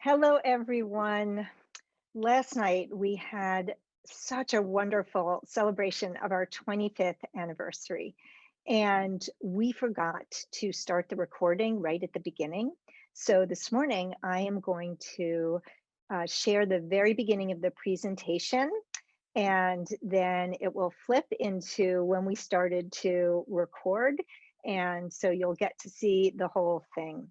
Hello, everyone. Last night we had such a wonderful celebration of our 25th anniversary, and we forgot to start the recording right at the beginning. So this morning I am going to share the very beginning of the presentation, and then it will flip into when we started to record. And so you'll get to see the whole thing.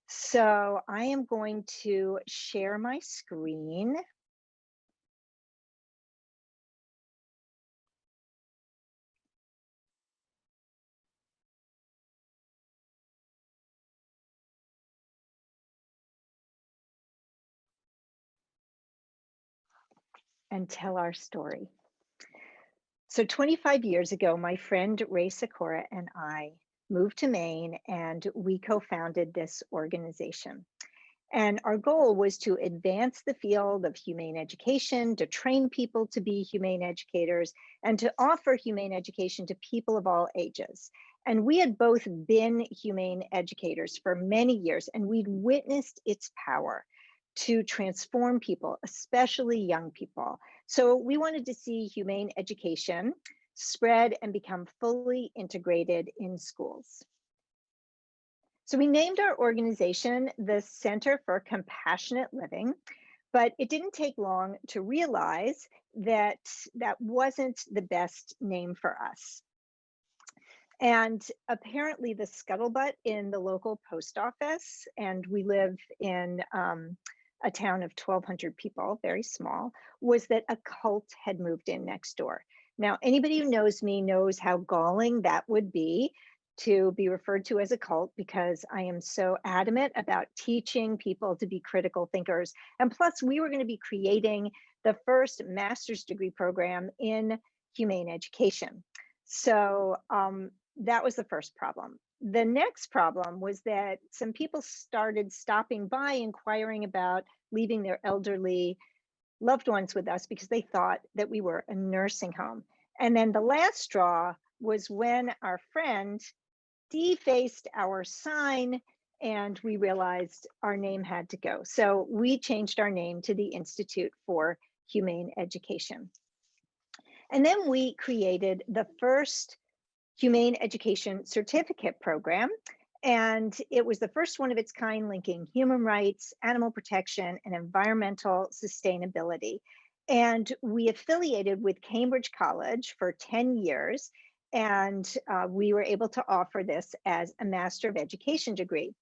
So I am going to share my screen. And tell our story. So 25 years ago, my friend Ray Sikora and I moved to Maine and we co-founded this organization. And our goal was to advance the field of humane education, to train people to be humane educators, and to offer humane education to people of all ages. And we had both been humane educators for many years, and we'd witnessed its power to transform people, especially young people. So we wanted to see humane education spread and become fully integrated in schools. So we named our organization the Center for Compassionate Living, but it didn't take long to realize that that wasn't the best name for us. And apparently the scuttlebutt in the local post office, and we live in a town of 1,200 people, very small, was that a cult had moved in next door. Now, anybody who knows me knows how galling that would be to be referred to as a cult, because I am so adamant about teaching people to be critical thinkers. And plus, we were going to be creating the first master's degree program in humane education. So that was the first problem. The next problem was that some people started stopping by inquiring about leaving their elderly loved ones with us because they thought that we were a nursing home. And then the last straw was when our friend defaced our sign and we realized our name had to go. So we changed our name to the Institute for Humane Education. And then we created the first humane education certificate program. And it was the first one of its kind linking human rights, animal protection, and environmental sustainability. And we affiliated with Cambridge College for 10 years. And we were able to offer this as a Master of Education degree.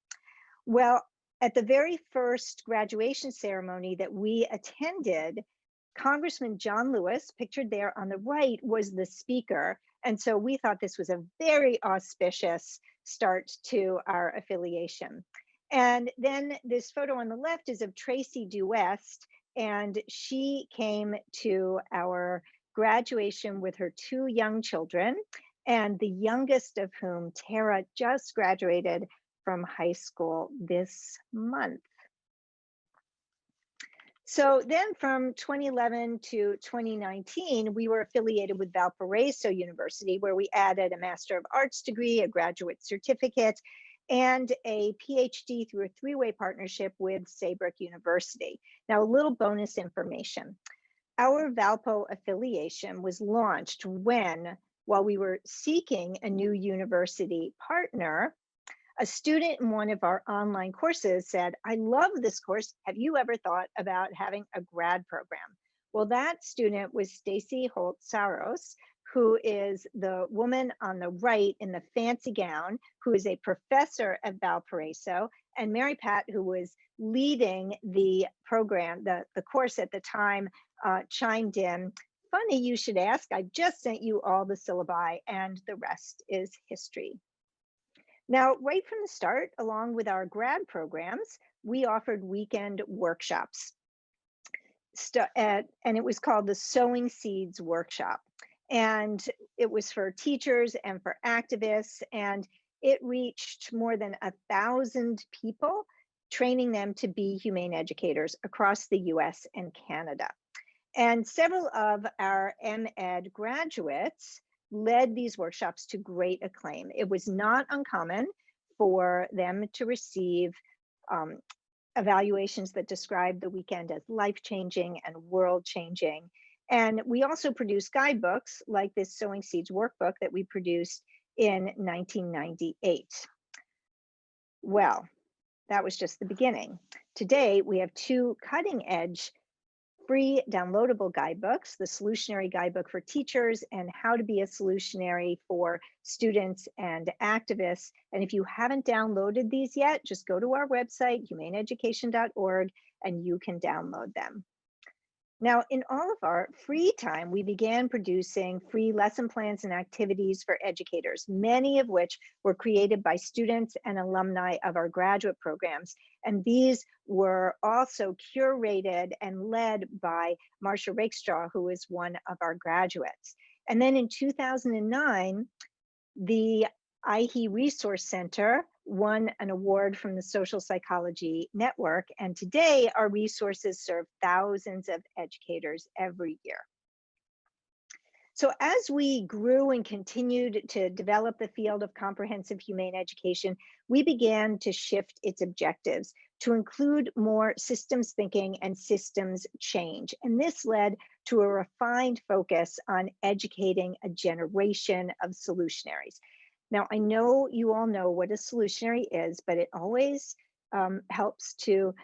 Well, at the very first graduation ceremony that we attended, Congressman John Lewis, pictured there on the right, was the speaker. And so we thought this was a very auspicious start to our affiliation. And then this photo on the left is of Tracy DeWest, and she came to our graduation with her two young children, and the youngest of whom, Tara, just graduated from high school this month. So then from 2011 to 2019, we were affiliated with Valparaiso University, where we added a Master of Arts degree, a graduate certificate, and a PhD through a three-way partnership with Saybrook University. Now, a little bonus information. Our Valpo affiliation was launched when, while we were seeking a new university partner, a student in one of our online courses said, I love this course. Have you ever thought about having a grad program? Well, that student was Stacy Holt Saros, who is the woman on the right in the fancy gown, who is a professor at Valparaiso, and Mary Pat, who was leading the program, the course at the time, chimed in. Funny you should ask. I just sent you all the syllabi, and the rest is history. Now, right from the start, along with our grad programs, we offered weekend workshops. And it was called the Sowing Seeds Workshop. And it was for teachers and for activists. And it reached more than 1,000 people, training them to be humane educators across the US and Canada. And several of our MEd graduates led these workshops to great acclaim. It was not uncommon for them to receive evaluations that describe the weekend as life-changing and world-changing. And we also produce guidebooks like this Sowing Seeds workbook that we produced in 1998. Well, that was just the beginning. Today, we have two cutting-edge free downloadable guidebooks, the Solutionary Guidebook for Teachers and How to Be a Solutionary for Students and Activists. And if you haven't downloaded these yet, just go to our website, humaneeducation.org, and you can download them. Now, in all of our free time, we began producing free lesson plans and activities for educators, many of which were created by students and alumni of our graduate programs. And these were also curated and led by Marcia Rakestraw, who is one of our graduates. And then in 2009, the IHE Resource Center won an award from the Social Psychology Network, and today our resources serve thousands of educators every year. So as we grew and continued to develop the field of comprehensive humane education, we began to shift its objectives to include more systems thinking and systems change. And this led to a refined focus on educating a generation of solutionaries. Now, I know you all know what a solutionary is, but it always helps to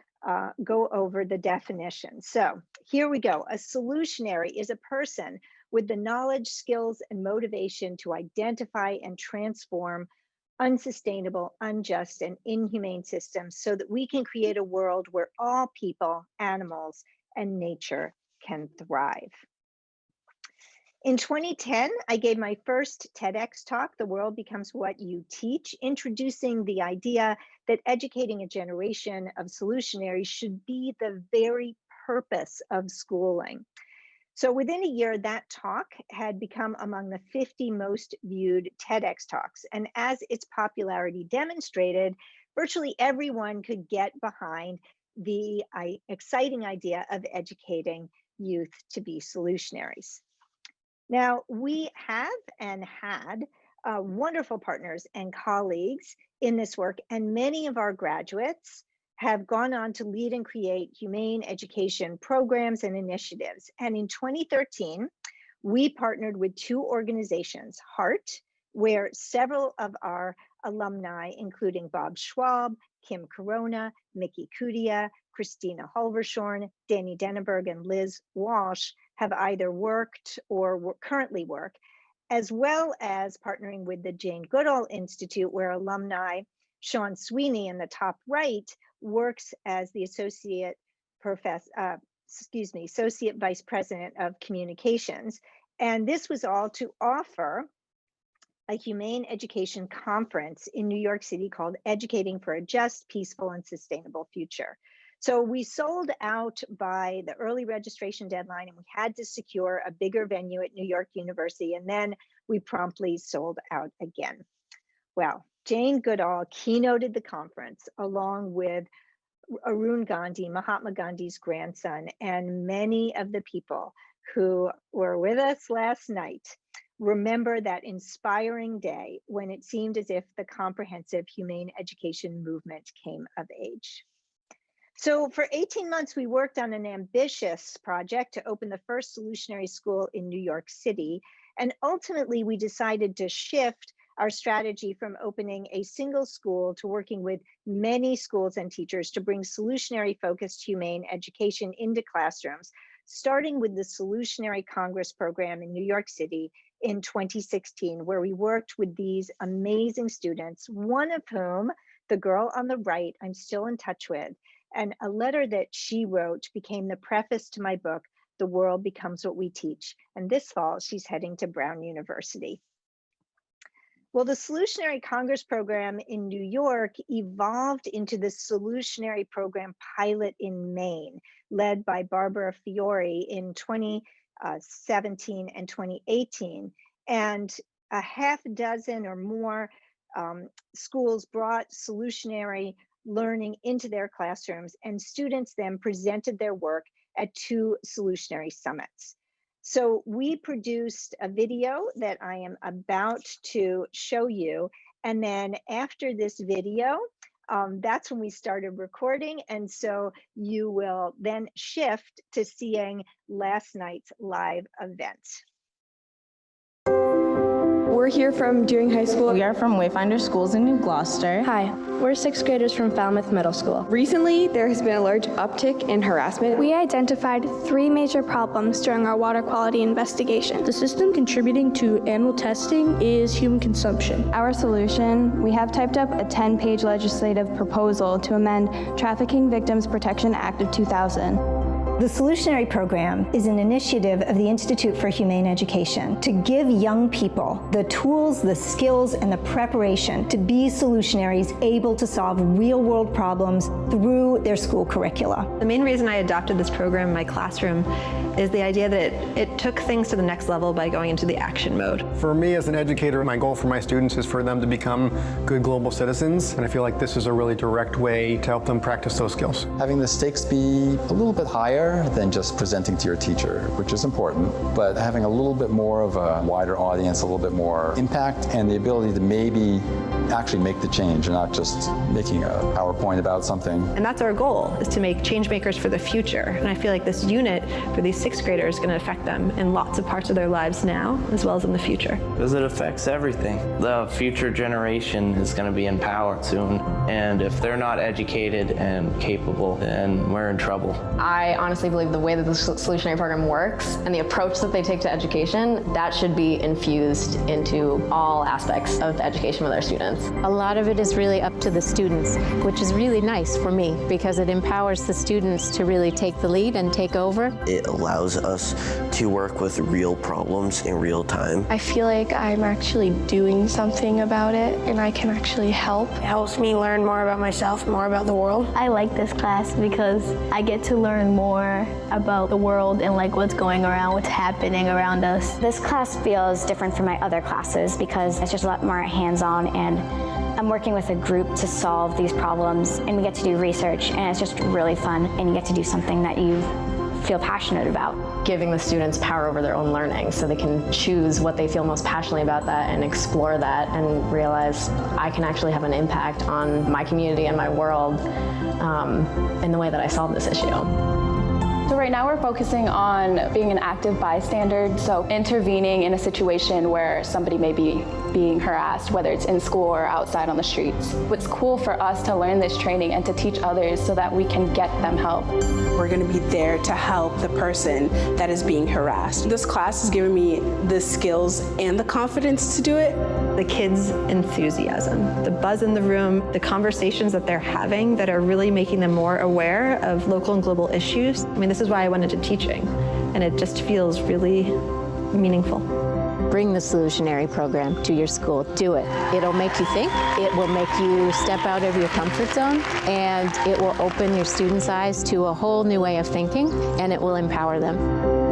go over the definition. So here we go. A solutionary is a person with the knowledge, skills, and motivation to identify and transform unsustainable, unjust, and inhumane systems so that we can create a world where all people, animals, and nature can thrive. In 2010, I gave my first TEDx talk, The World Becomes What You Teach, introducing the idea that educating a generation of solutionaries should be the very purpose of schooling. So within a year, that talk had become among the 50 most viewed TEDx talks. And as its popularity demonstrated, virtually everyone could get behind the exciting idea of educating youth to be solutionaries. Now, we have and had wonderful partners and colleagues in this work, and many of our graduates have gone on to lead and create humane education programs and initiatives. And in 2013, we partnered with two organizations, HEART, where several of our alumni, including Bob Schwab, Kim Corona, Mickey Cudia, Christina Halvershorn, Danny Denneberg, and Liz Walsh, have either worked or currently work, as well as partnering with the Jane Goodall Institute, where alumni Sean Sweeney in the top right works as the associate vice president of communications. And this was all to offer a humane education conference in New York City called Educating for a Just, Peaceful, and Sustainable Future. So we sold out by the early registration deadline, and we had to secure a bigger venue at New York University, and then we promptly sold out again. Well, Jane Goodall keynoted the conference along with Arun Gandhi, Mahatma Gandhi's grandson, and many of the people who were with us last night remember that inspiring day when it seemed as if the comprehensive humane education movement came of age. So for 18 months, we worked on an ambitious project to open the first solutionary school in New York City. And ultimately, we decided to shift our strategy from opening a single school to working with many schools and teachers to bring solutionary focused humane education into classrooms, starting with the Solutionary Congress program in New York City in 2016, where we worked with these amazing students, one of whom, the girl on the right, I'm still in touch with. And a letter that she wrote became the preface to my book, The World Becomes What We Teach. And this fall, she's heading to Brown University. Well, the Solutionary Congress program in New York evolved into the Solutionary program pilot in Maine, led by Barbara Fiore in 2017 and 2018. And a half dozen or more schools brought solutionary learning into their classrooms, and students then presented their work at two solutionary summits. So we produced a video that I am about to show you, and then after this video, that's when we started recording. And so you will then shift to seeing last night's live event. We're here from Deering High School. We are from Wayfinder Schools in New Gloucester. Hi, we're sixth graders from Falmouth Middle School. Recently, there has been a large uptick in harassment. We identified 3 major problems during our water quality investigation. The system contributing to animal testing is human consumption. Our solution, we have typed up a 10-page legislative proposal to amend Trafficking Victims Protection Act of 2000. The Solutionary program is an initiative of the Institute for Humane Education to give young people the tools, the skills, and the preparation to be solutionaries able to solve real-world problems through their school curricula. The main reason I adopted this program in my classroom is the idea that it took things to the next level by going into the action mode. For me as an educator, my goal for my students is for them to become good global citizens, and I feel like this is a really direct way to help them practice those skills. Having the stakes be a little bit higher than just presenting to your teacher, which is important, but having a little bit more of a wider audience, a little bit more impact, and the ability to maybe actually make the change and not just making a PowerPoint about something. And that's our goal, is to make change makers for the future. And I feel like this unit for these sixth graders is going to affect them in lots of parts of their lives now, as well as in the future. Because it affects everything. The future generation is going to be empowered soon. And if they're not educated and capable, then we're in trouble. I honestly believe the way that the Solutionary program works and the approach that they take to education, that should be infused into all aspects of education with our students. A lot of it is really up to the students, which is really nice for me because it empowers the students to really take the lead and take over. It allows us to work with real problems in real time. I feel like I'm actually doing something about it and I can actually help. It helps me learn more about myself, more about the world. I like this class because I get to learn more about the world and like what's going around, what's happening around us. This class feels different from my other classes because it's just a lot more hands-on, and I'm working with a group to solve these problems, and we get to do research, and it's just really fun, and you get to do something that you feel passionate about. Giving the students power over their own learning so they can choose what they feel most passionately about that and explore that and realize I can actually have an impact on my community and my world in the way that I solve this issue. So right now we're focusing on being an active bystander, so intervening in a situation where somebody may be being harassed, whether it's in school or outside on the streets. It's cool for us to learn this training and to teach others so that we can get them help. We're going to be there to help the person that is being harassed. This class has given me the skills and the confidence to do it. The kids' enthusiasm, the buzz in the room, the conversations that they're having that are really making them more aware of local and global issues. I mean, this is why I went into teaching, and it just feels really meaningful. Bring the Solutionary program to your school. Do it. It'll make you think. It will make you step out of your comfort zone, and it will open your students' eyes to a whole new way of thinking, and it will empower them.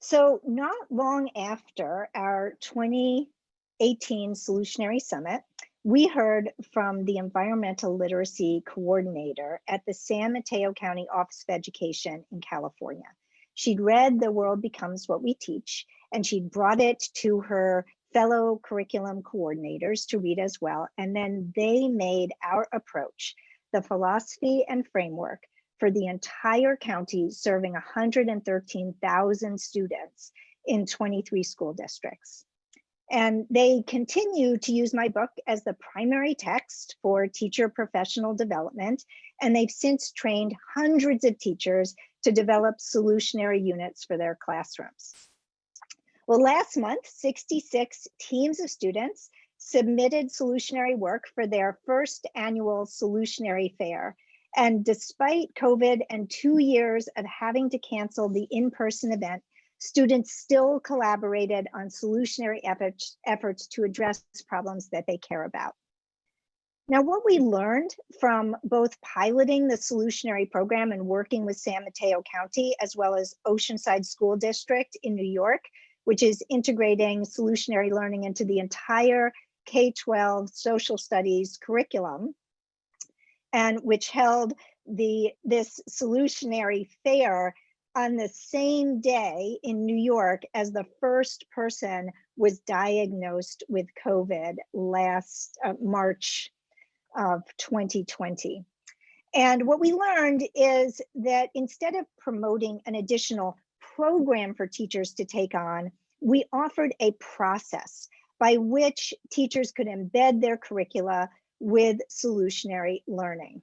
So not long after our 2018 Solutionary Summit, we heard from the Environmental Literacy Coordinator at the San Mateo County Office of Education in California. She'd read The World Becomes What We Teach, and she'd brought it to her fellow curriculum coordinators to read as well. And then they made our approach the philosophy and framework for the entire county, serving 113,000 students in 23 school districts. And they continue to use my book as the primary text for teacher professional development, and they've since trained hundreds of teachers to develop solutionary units for their classrooms. Well, last month, 66 teams of students submitted solutionary work for their first annual Solutionary Fair. And despite COVID and 2 years of having to cancel the in-person event, students still collaborated on solutionary efforts to address problems that they care about. Now, what we learned from both piloting the Solutionary program and working with San Mateo County, as well as Oceanside School District in New York, which is integrating solutionary learning into the entire K-12 social studies curriculum, and which held this Solutionary fair on the same day in New York as the first person was diagnosed with COVID last March of 2020. And what we learned is that instead of promoting an additional program for teachers to take on, we offered a process by which teachers could embed their curricula with solutionary learning.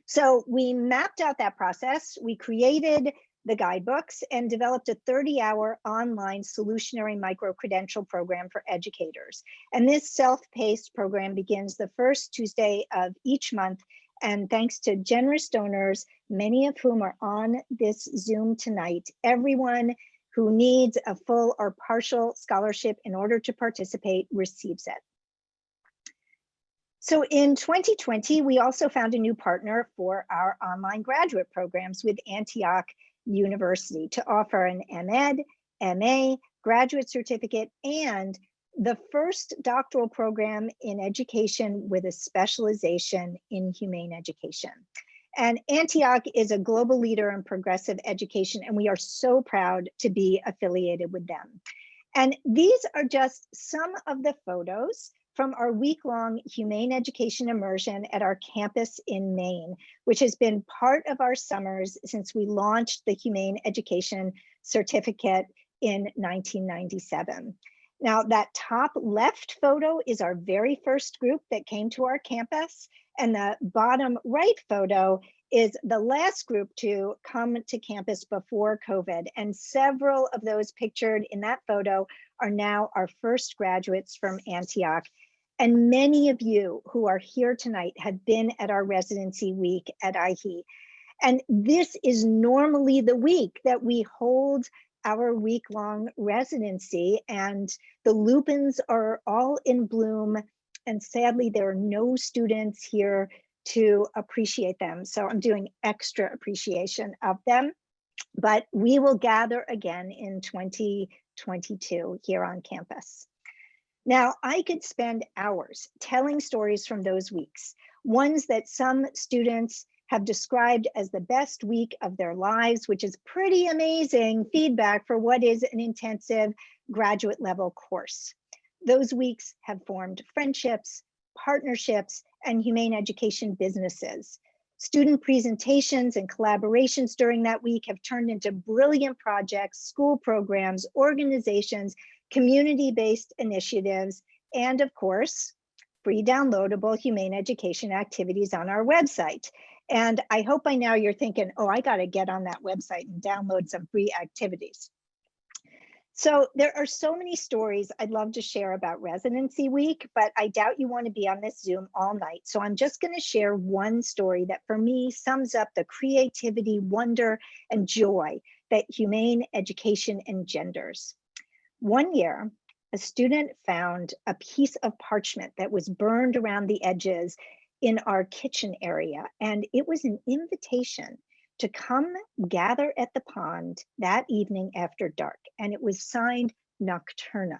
So we mapped out that process, we created the guidebooks and developed a 30-hour online solutionary micro-credential program for educators. And this self-paced program begins the first Tuesday of each month. And thanks to generous donors, many of whom are on this Zoom tonight, everyone who needs a full or partial scholarship in order to participate receives it. So in 2020, we also found a new partner for our online graduate programs with Antioch University to offer an MEd, MA, graduate certificate, and the first doctoral program in education with a specialization in humane education. And Antioch is a global leader in progressive education, and we are so proud to be affiliated with them. And these are just some of the photos from our week-long humane education immersion at our campus in Maine, which has been part of our summers since we launched the Humane Education Certificate in 1997. Now, that top left photo is our very first group that came to our campus, and the bottom right photo is the last group to come to campus before COVID. And several of those pictured in that photo are now our first graduates from Antioch. And many of you who are here tonight have been at our residency week at IHE. And this is normally the week that we hold our week-long residency, and the lupins are all in bloom. And sadly, there are no students here to appreciate them. So I'm doing extra appreciation of them, but we will gather again in 2022 here on campus. Now, I could spend hours telling stories from those weeks, ones that some students have described as the best week of their lives, which is pretty amazing feedback for what is an intensive graduate level course. Those weeks have formed friendships, partnerships, and humane education businesses. Student presentations and collaborations during that week have turned into brilliant projects, school programs, organizations, community-based initiatives, and of course, free downloadable humane education activities on our website. And I hope by now you're thinking, oh, I gotta get on that website and download some free activities. So there are so many stories I'd love to share about residency week, but I doubt you want to be on this Zoom all night. So I'm just going to share one story that for me sums up the creativity, wonder, and joy that humane education engenders. One year, a student found a piece of parchment that was burned around the edges in our kitchen area, and it was an invitation to come gather at the pond that evening after dark, and it was signed Nocturna.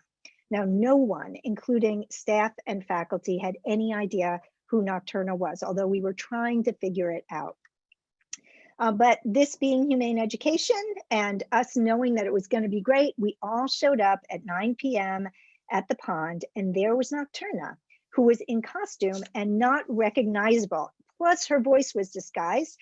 Now, no one, including staff and faculty, had any idea who Nocturna was, although we were trying to figure it out. But this being humane education and us knowing that it was going to be great, we all showed up at 9 p.m. at the pond, and there was Nocturna, who was in costume and not recognizable. Plus, her voice was disguised.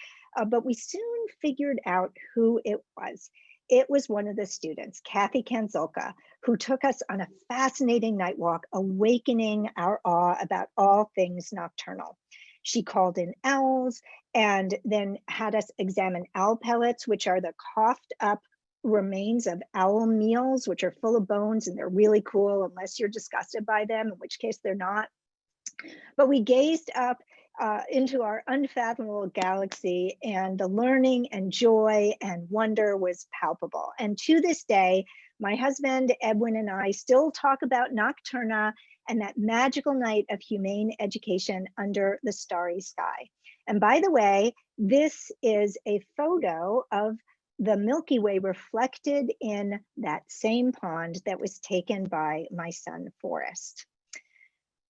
But we soon figured out who it was. It was one of the students, Kathy Kanzulka, who took us on a fascinating night walk, awakening our awe about all things nocturnal. She called in owls and then had us examine owl pellets, which are the coughed up remains of owl meals, which are full of bones, and they're really cool unless you're disgusted by them, in which case they're not. But we gazed up into our unfathomable galaxy, and the learning and joy and wonder was palpable. And to this day, my husband, Edwin, and I still talk about Nocturna and that magical night of humane education under the starry sky. And by the way, this is a photo of the Milky Way reflected in that same pond that was taken by my son, Forrest.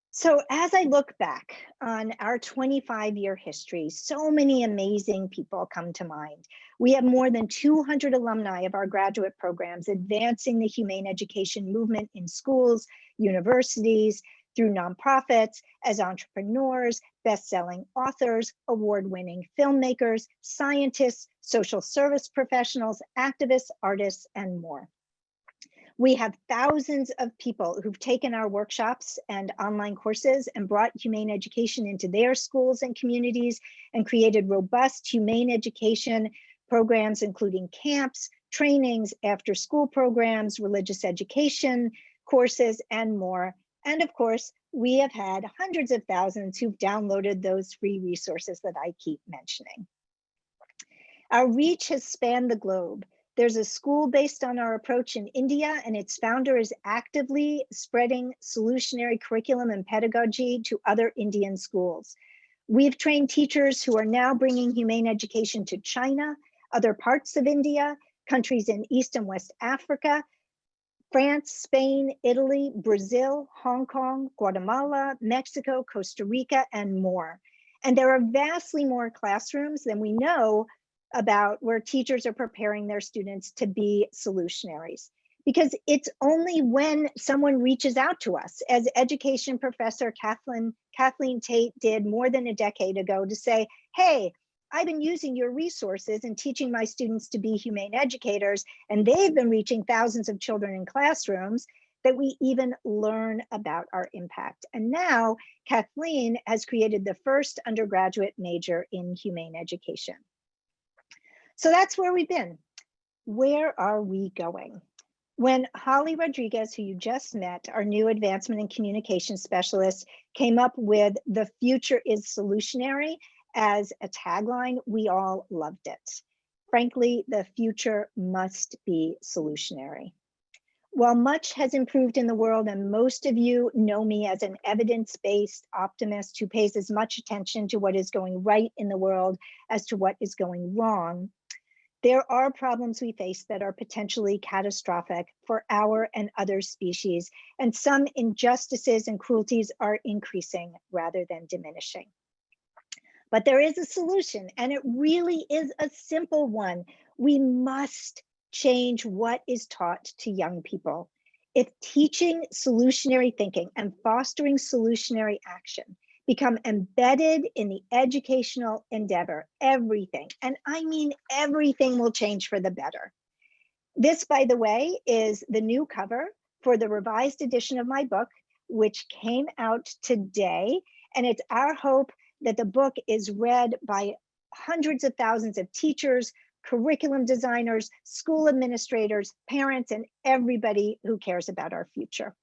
So as I look back on our 25-year history, so many amazing people come to mind. We have more than 200 alumni of our graduate programs advancing the humane education movement in schools, universities, through nonprofits, as entrepreneurs, best-selling authors, award-winning filmmakers, scientists, social service professionals, activists, artists, and more. We have thousands of people who've taken our workshops and online courses and brought humane education into their schools and communities and created robust humane education programs, including camps, trainings, after-school programs, religious education courses, and more. And of course, we have had hundreds of thousands who've downloaded those free resources that I keep mentioning. Our reach has spanned the globe. There's a school based on our approach in India, and its founder is actively spreading solutionary curriculum and pedagogy to other Indian schools. We've trained teachers who are now bringing humane education to China, other parts of India, countries in East and West Africa, France, Spain, Italy, Brazil, Hong Kong, Guatemala, Mexico, Costa Rica, and more. And there are vastly more classrooms than we know about where teachers are preparing their students to be solutionaries. Because it's only when someone reaches out to us, as education professor Kathleen Tate did more than a decade ago, to say, hey, I've been using your resources and teaching my students to be humane educators, and they've been reaching thousands of children in classrooms, that we even learn about our impact. And now Kathleen has created the first undergraduate major in humane education. So that's where we've been. Where are we going? When Holly Rodriguez, who you just met, our new advancement and communication specialist, came up with "The future is solutionary" as a tagline, we all loved it. Frankly, the future must be solutionary. While much has improved in the world, and most of you know me as an evidence-based optimist who pays as much attention to what is going right in the world as to what is going wrong, there are problems we face that are potentially catastrophic for our and other species, and some injustices and cruelties are increasing rather than diminishing. But there is a solution, and it really is a simple one. We must change what is taught to young people. If teaching solutionary thinking and fostering solutionary action become embedded in the educational endeavor, everything, and I mean everything, will change for the better. This, by the way, is the new cover for the revised edition of my book, which came out today. And it's our hope that the book is read by hundreds of thousands of teachers, curriculum designers, school administrators, parents, and everybody who cares about our future.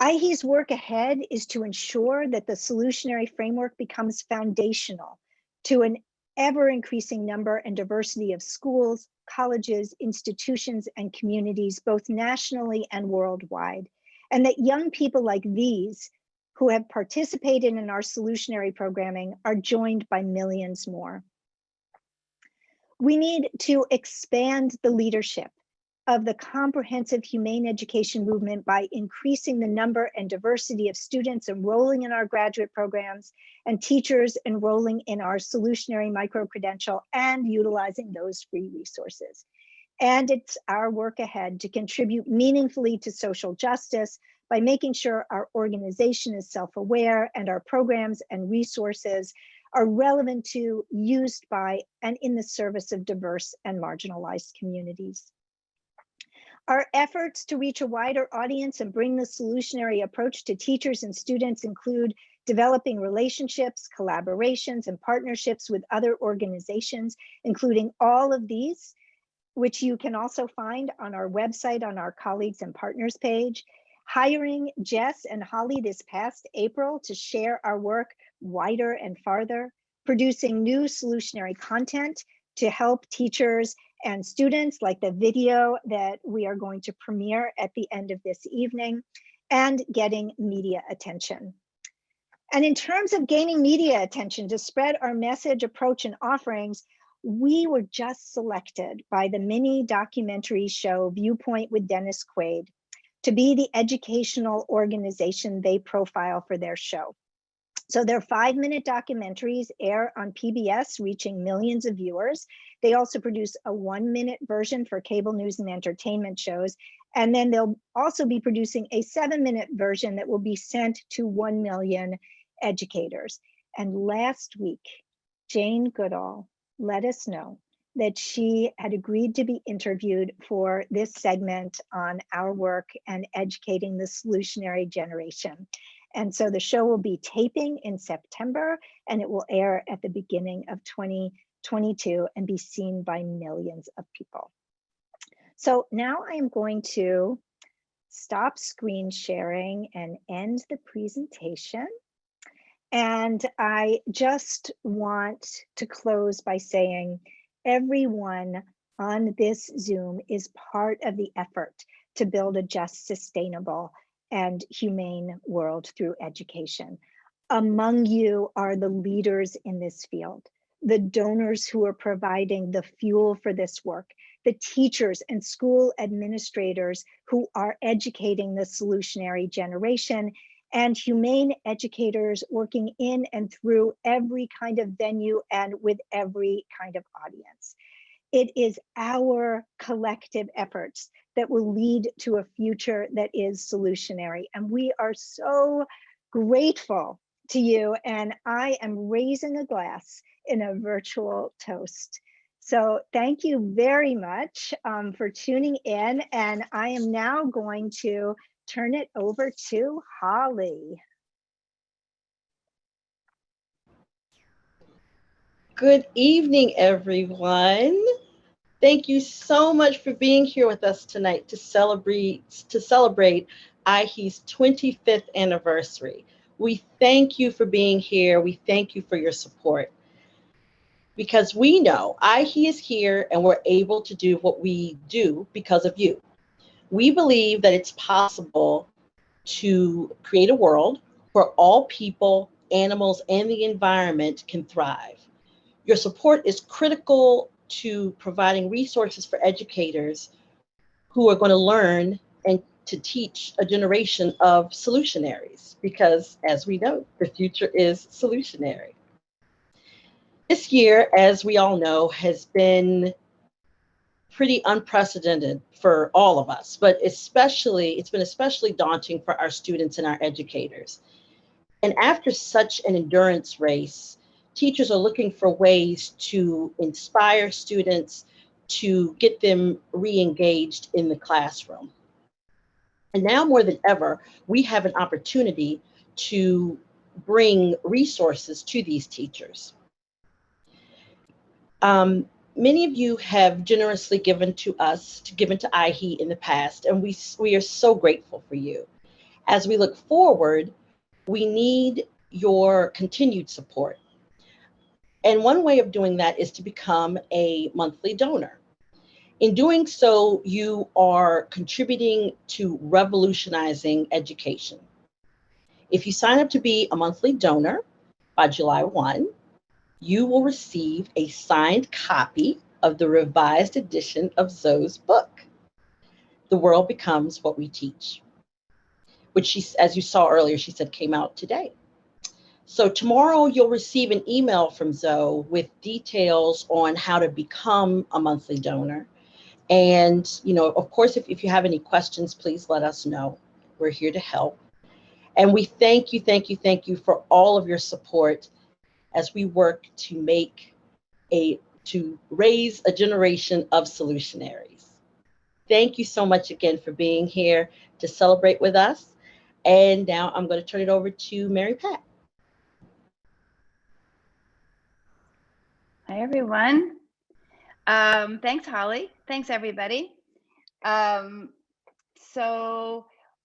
IHE's work ahead is to ensure that the solutionary framework becomes foundational to an ever-increasing number and diversity of schools, colleges, institutions, and communities, both nationally and worldwide, and that young people like these who have participated in our solutionary programming are joined by millions more. We need to expand the leadership of the comprehensive humane education movement by increasing the number and diversity of students enrolling in our graduate programs and teachers enrolling in our solutionary micro-credential and utilizing those free resources. And it's our work ahead to contribute meaningfully to social justice by making sure our organization is self-aware and our programs and resources are relevant to, used by, and in the service of diverse and marginalized communities. Our efforts to reach a wider audience and bring the solutionary approach to teachers and students include developing relationships, collaborations, and partnerships with other organizations, including all of these, which you can also find on our website on our colleagues and partners page. Hiring Jess and Holly this past April to share our work wider and farther, producing new solutionary content to help teachers and students, like the video that we are going to premiere at the end of this evening, and getting media attention. And in terms of gaining media attention to spread our message, approach, and offerings, we were just selected by the mini documentary show Viewpoint with Dennis Quaid to be the educational organization they profile for their show. So their 5-minute documentaries air on PBS, reaching millions of viewers. They also produce a 1-minute version for cable news and entertainment shows. And then they'll also be producing a 7-minute version that will be sent to 1 million educators. And last week, Jane Goodall let us know that she had agreed to be interviewed for this segment on our work and educating the solutionary generation. And so the show will be taping in September, and it will air at the beginning of 2022 and be seen by millions of people. So now I am going to stop screen sharing and end the presentation. And I just want to close by saying everyone on this Zoom is part of the effort to build a just, sustainable, and humane world through education. Among you are the leaders in this field, the donors who are providing the fuel for this work, the teachers and school administrators who are educating the solutionary generation, and humane educators working in and through every kind of venue and with every kind of audience. It is our collective efforts that will lead to a future that is solutionary. And we are so grateful to you. And I am raising a glass in a virtual toast. So thank you very much for tuning in. And I am now going to turn it over to Holly. Good evening, everyone. Thank you so much for being here with us tonight to celebrate IHE's 25th anniversary. We thank you for being here. We thank you for your support. Because we know IHE is here and we're able to do what we do because of you. We believe that it's possible to create a world where all people, animals, and the environment can thrive. Your support is critical to providing resources for educators who are going to learn and to teach a generation of solutionaries, because as we know, the future is solutionary. This year, as we all know, has been pretty unprecedented for all of us, but it's been especially daunting for our students and our educators. And after such an endurance race, teachers are looking for ways to inspire students, to get them re-engaged in the classroom. And now more than ever, we have an opportunity to bring resources to these teachers. Many of you have generously given to IHE in the past, and we are so grateful for you. As we look forward, we need your continued support. And one way of doing that is to become a monthly donor. In doing so, you are contributing to revolutionizing education. If you sign up to be a monthly donor by July 1, you will receive a signed copy of the revised edition of Zoe's book, The World Becomes What We Teach, which she, as you saw earlier, she said came out today. So tomorrow you'll receive an email from Zoe with details on how to become a monthly donor. And, of course, if you have any questions, please let us know. We're here to help. And we thank you for all of your support as we work to raise a generation of solutionaries. Thank you so much again for being here to celebrate with us. And now I'm going to turn it over to Mary Pat. Hi, everyone. Thanks, Holly. Thanks, everybody.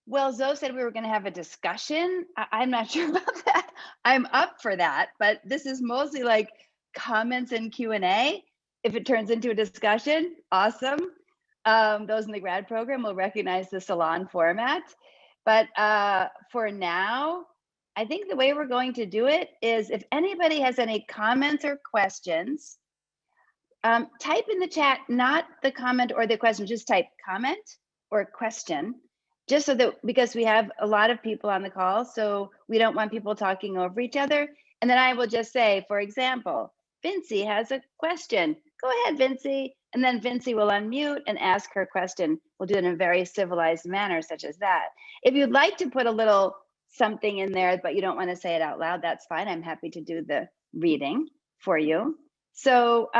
Well, Zoe said we were going to have a discussion. I'm not sure about that. I'm up for that, but this is mostly like comments and Q&A. If it turns into a discussion, awesome. Those in the grad program will recognize the salon format. But for now, I think the way we're going to do it is if anybody has any comments or questions, Type in the chat, not the comment or the question, just type comment or question, just so that, because we have a lot of people on the call, so we don't want people talking over each other. And then I will just say, for example, Vincy has a question. Go ahead, Vincy. And then Vincy will unmute and ask her question. We'll do it in a very civilized manner, such as that. If you'd like to put a little something in there, but you don't want to say it out loud, that's fine. I'm happy to do the reading for you. So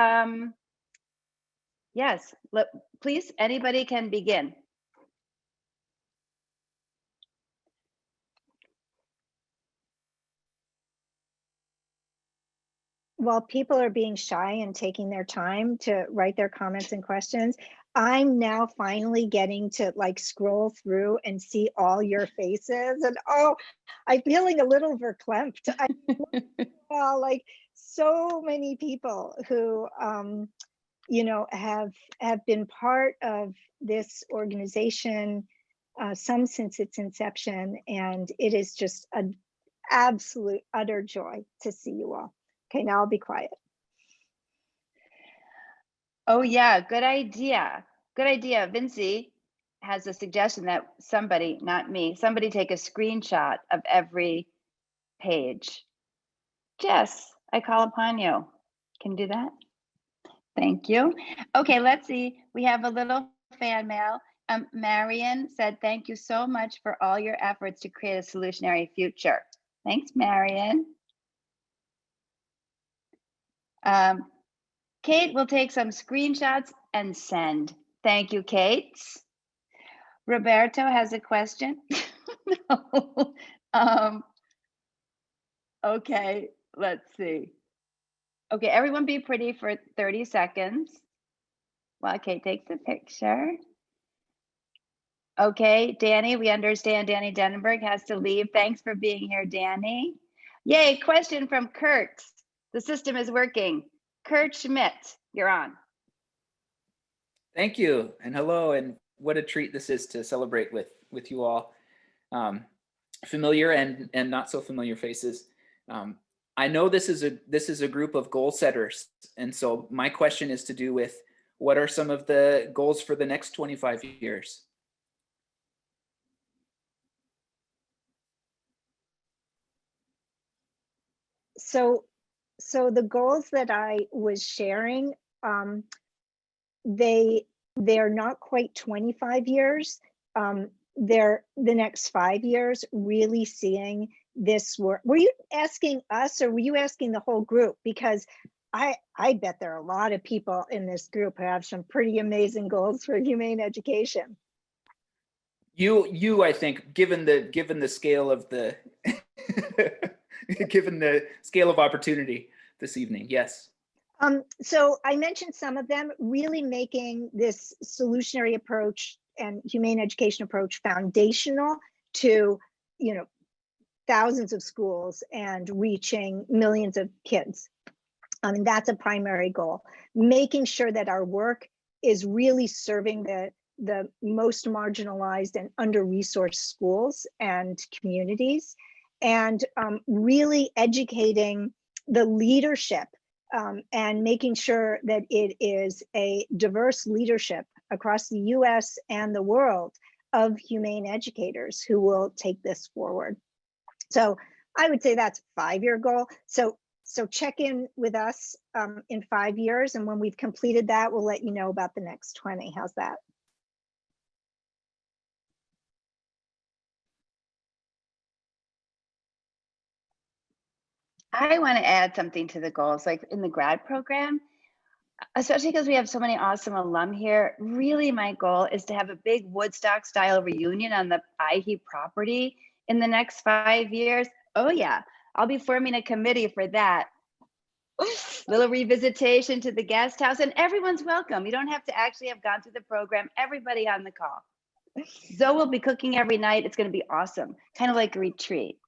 yes, please, anybody can begin. While people are being shy and taking their time to write their comments and questions, I'm now finally getting to like scroll through and see all your faces, and oh, I'm feeling a little verklempt. Well, like so many people who you know, have been part of this organization, some since its inception, and it is just an absolute utter joy to see you all. Okay, now I'll be quiet. Oh yeah, good idea. Good idea. Vincy has a suggestion that somebody, not me, somebody take a screenshot of every page. Jess, I call upon you. Can you do that? Thank you. Okay, let's see. We have a little fan mail. Marion said, thank you so much for all your efforts to create a solutionary future. Thanks, Marion. Kate will take some screenshots and send. Thank you, Kate. Roberto has a question. No. Okay, let's see. Okay, everyone be pretty for 30 seconds while Kate takes a picture. Okay, Danny, we understand Danny Denenberg has to leave. Thanks for being here, Danny. Yay, question from Kurt. The system is working. Kurt Schmidt, you're on. Thank you, and hello, and what a treat this is to celebrate with you all. Familiar and not so familiar faces. I know this is a group of goal setters, and so my question is to do with what are some of the goals for the next 25 years? So the goals that I was sharing, they're not quite 25 years. They're the next 5 years, really seeing this work. Were you asking us or were you asking the whole group? Because I bet there are a lot of people in this group who have some pretty amazing goals for humane education. You I think, given the scale of the given the scale of opportunity this evening, yes. So I mentioned some of them, really making this solutionary approach and humane education approach foundational to, you know, thousands of schools and reaching millions of kids. And that's a primary goal. Making sure that our work is really serving the most marginalized and under-resourced schools and communities, and really educating the leadership and making sure that it is a diverse leadership across the US and the world of humane educators who will take this forward. So I would say that's a 5-year goal. So check in with us in 5 years, and when we've completed that, we'll let you know about the next 20. How's that? I want to add something to the goals, like in the grad program, especially because we have so many awesome alum here. Really, my goal is to have a big Woodstock style reunion on the IHE property in the next 5 years. Oh yeah, I'll be forming a committee for that. Little revisitation to the guest house, and everyone's welcome. You don't have to actually have gone through the program. Everybody on the call. Zoe will be cooking every night. It's going to be awesome, kind of like a retreat.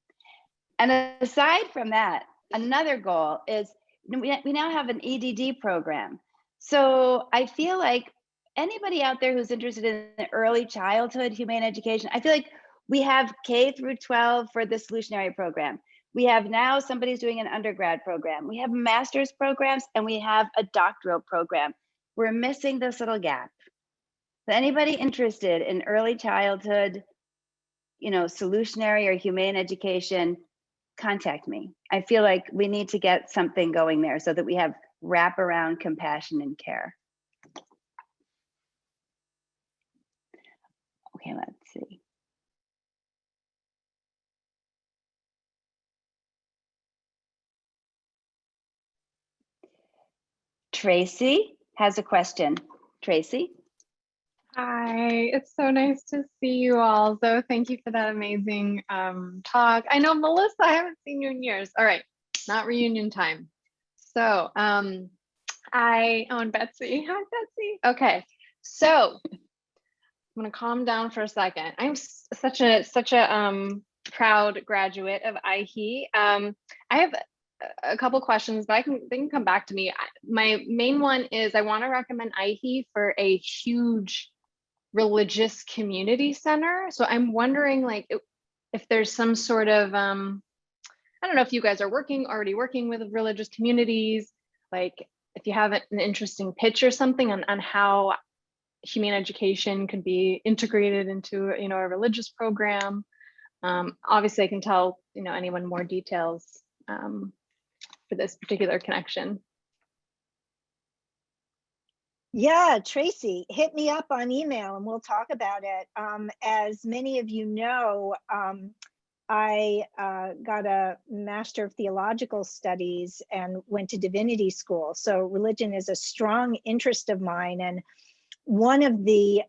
And aside from that, another goal is we now have an EDD program. So I feel like anybody out there who's interested in early childhood humane education, I feel like we have K through 12 for the Solutionary program. We have now somebody's doing an undergrad program. We have master's programs and we have a doctoral program. We're missing this little gap. So anybody interested in early childhood, solutionary or humane education, contact me. I feel like we need to get something going there so that we have wraparound compassion and care. Okay, let's see. Tracy has a question. Tracy? Hi, it's so nice to see you all. So thank you for that amazing talk. I know, Melissa, I haven't seen you in years. All right, not reunion time. So and Betsy. Hi, Betsy. Okay, so I'm gonna calm down for a second. I'm such a proud graduate of IHE. I have a couple questions, but they can come back to me. My main one is I want to recommend IHE for a huge religious community center. So I'm wondering, like, if there's some sort of I don't know if you guys are already working with religious communities, like if you have an interesting pitch or something on how humane education could be integrated into a religious program. Obviously, I can tell anyone more details for this particular connection. Yeah, Tracy, hit me up on email and we'll talk about it. As many of you know, I got a Master of Theological Studies and went to divinity school. So religion is a strong interest of mine. And one of the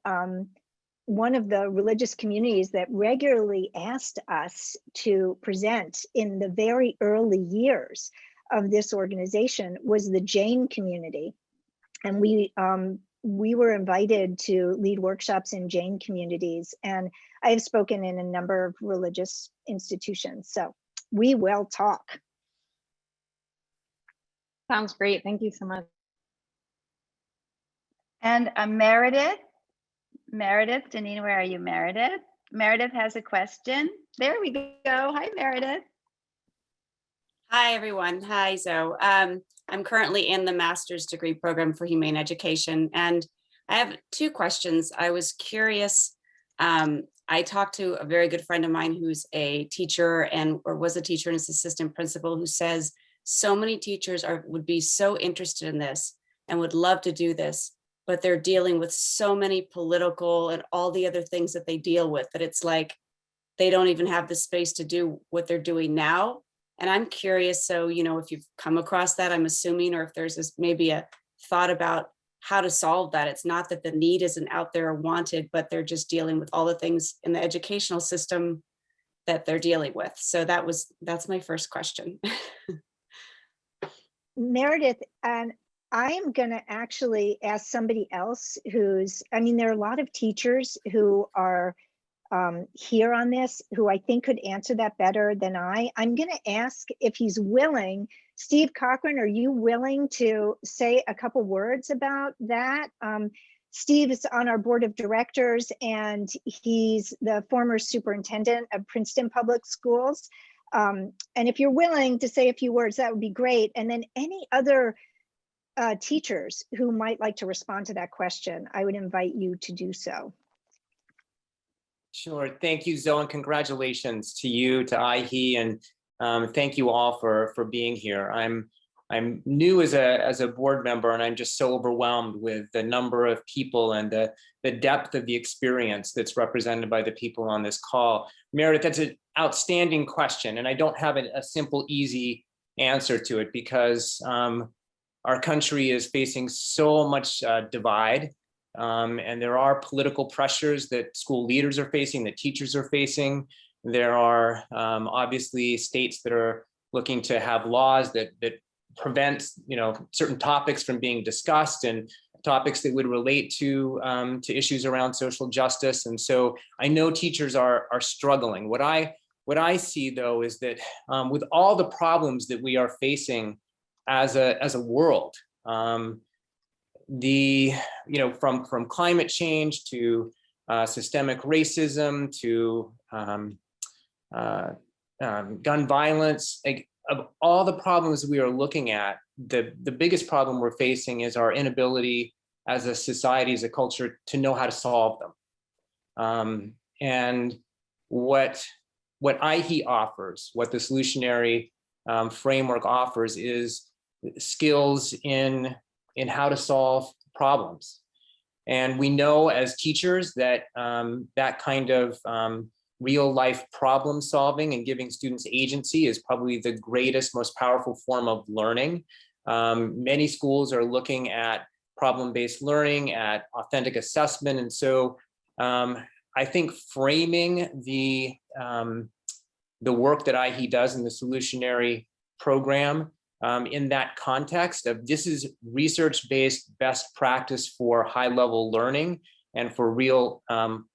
religious communities that regularly asked us to present in the very early years of this organization was the Jain community. And we were invited to lead workshops in Jain communities. And I have spoken in a number of religious institutions. So we will talk. Sounds great. Thank you so much. And Meredith, Janine, where are you, Meredith? Meredith has a question. There we go. Hi, Meredith. Hi, everyone. Hi, Zoe. I'm currently in the master's degree program for humane education, and I have two questions. I was curious. I talked to a very good friend of mine who's a teacher or was a teacher and is assistant principal, who says so many teachers would be so interested in this and would love to do this, but they're dealing with so many political and all the other things that they deal with that it's like they don't even have the space to do what they're doing now. And I'm curious, so, if you've come across that, I'm assuming, or if there's maybe a thought about how to solve that. It's not that the need isn't out there or wanted, but they're just dealing with all the things in the educational system that they're dealing with. So that's my first question. Meredith, and I'm going to actually ask somebody else there are a lot of teachers who are here on this who I think could answer that better than I. I'm going to ask if he's willing. Steve Cochran, are you willing to say a couple words about that? Steve is on our board of directors and he's the former superintendent of Princeton Public Schools. And if you're willing to say a few words, that would be great. And then any other teachers who might like to respond to that question, I would invite you to do so. Sure. Thank you, Zoe, and congratulations to you, to IHE, and thank you all for being here. I'm new as a board member, and I'm just so overwhelmed with the number of people and the depth of the experience that's represented by the people on this call. Meredith, that's an outstanding question, and I don't have a simple, easy answer to it because our country is facing so much divide. And there are political pressures that school leaders are facing, that teachers are facing. There are obviously states that are looking to have laws that prevent certain topics from being discussed and topics that would relate to issues around social justice. And so I know teachers are struggling. What I see though is that with all the problems that we are facing as a world, from climate change to systemic racism to gun violence, like, of all the problems we are looking at, the biggest problem we're facing is our inability as a society, as a culture, to know how to solve them. And what IHE offers, what the Solutionary framework offers, is skills in how to solve problems. And we know as teachers that that kind of real life problem solving and giving students agency is probably the greatest, most powerful form of learning. Many schools are looking at problem-based learning, at authentic assessment. And so I think framing the work that IHE does in the Solutionary program in that context of this is research-based best practice for high-level learning and for real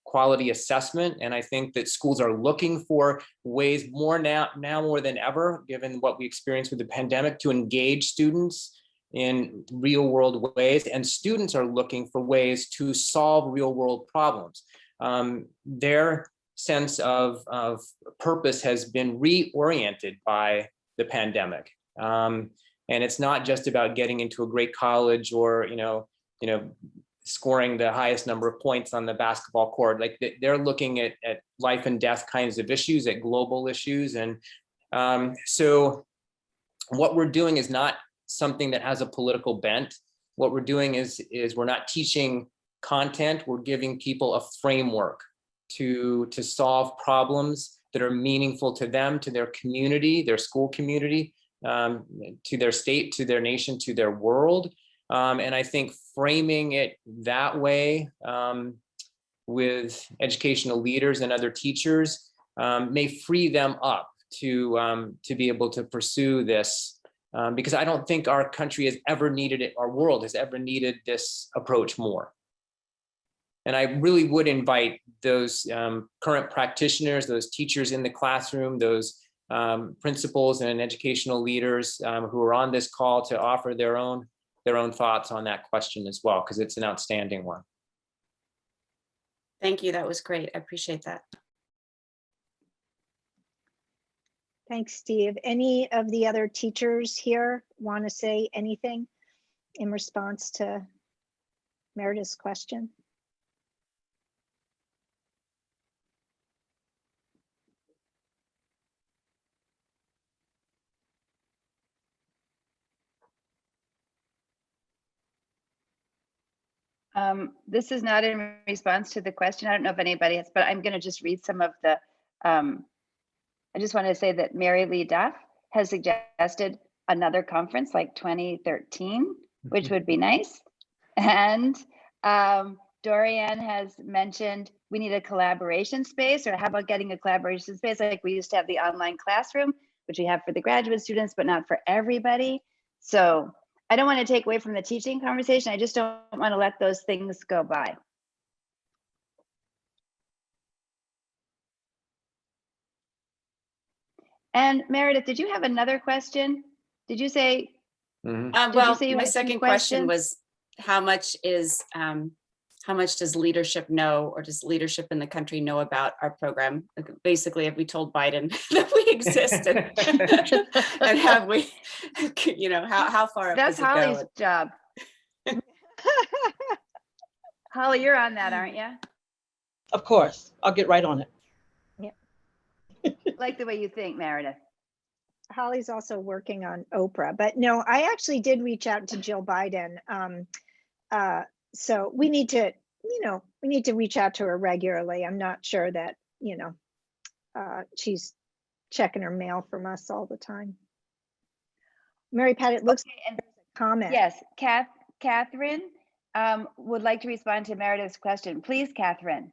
quality assessment. And I think that schools are looking for ways now more than ever, given what we experienced with the pandemic, to engage students in real world ways. And students are looking for ways to solve real world problems. Their sense of purpose has been reoriented by the pandemic. And it's not just about getting into a great college or, scoring the highest number of points on the basketball court. Like they're looking at life and death kinds of issues, at global issues. And so what we're doing is not something that has a political bent. What we're doing is we're not teaching content, we're giving people a framework to solve problems that are meaningful to them, to their community, their school community, to their state, to their nation, to their world. And I think framing it that way with educational leaders and other teachers may free them up to be able to pursue this, because I don't think our country has ever needed it, our world has ever needed this approach more. And I really would invite those current practitioners, those teachers in the classroom, those principals and educational leaders who are on this call to offer their own thoughts on that question as well, because it's an outstanding one. Thank you. That was great. I appreciate that. Thanks, Steve. Any of the other teachers here want to say anything in response to Meredith's question? This is not in response to the question. I don't know if anybody has, but I'm going to just read some of the, I just want to say that Mary Lee Duff has suggested another conference like 2013, which would be nice. And Dorianne has mentioned we need a collaboration space, or how about getting a collaboration space? Like we used to have the online classroom, which we have for the graduate students, but not for everybody. So I don't want to take away from the teaching conversation. I just don't want to let those things go by. And Meredith, did you have another question? Did you say? Well, my second question was, how much does leadership know, or does leadership in the country know about our program? Basically, have we told Biden that we exist, and have we, how far? That's Holly's job. Holly, you're on that, aren't you? Of course, I'll get right on it. Like the way you think, Meredith. Holly's also working on Oprah, but no, I actually did reach out to Jill Biden. So we need to, reach out to her regularly. I'm not sure that, she's checking her mail from us all the time. Mary Pat, it looks like there's a comment. Yes, Catherine would like to respond to Meredith's question. Please, Catherine.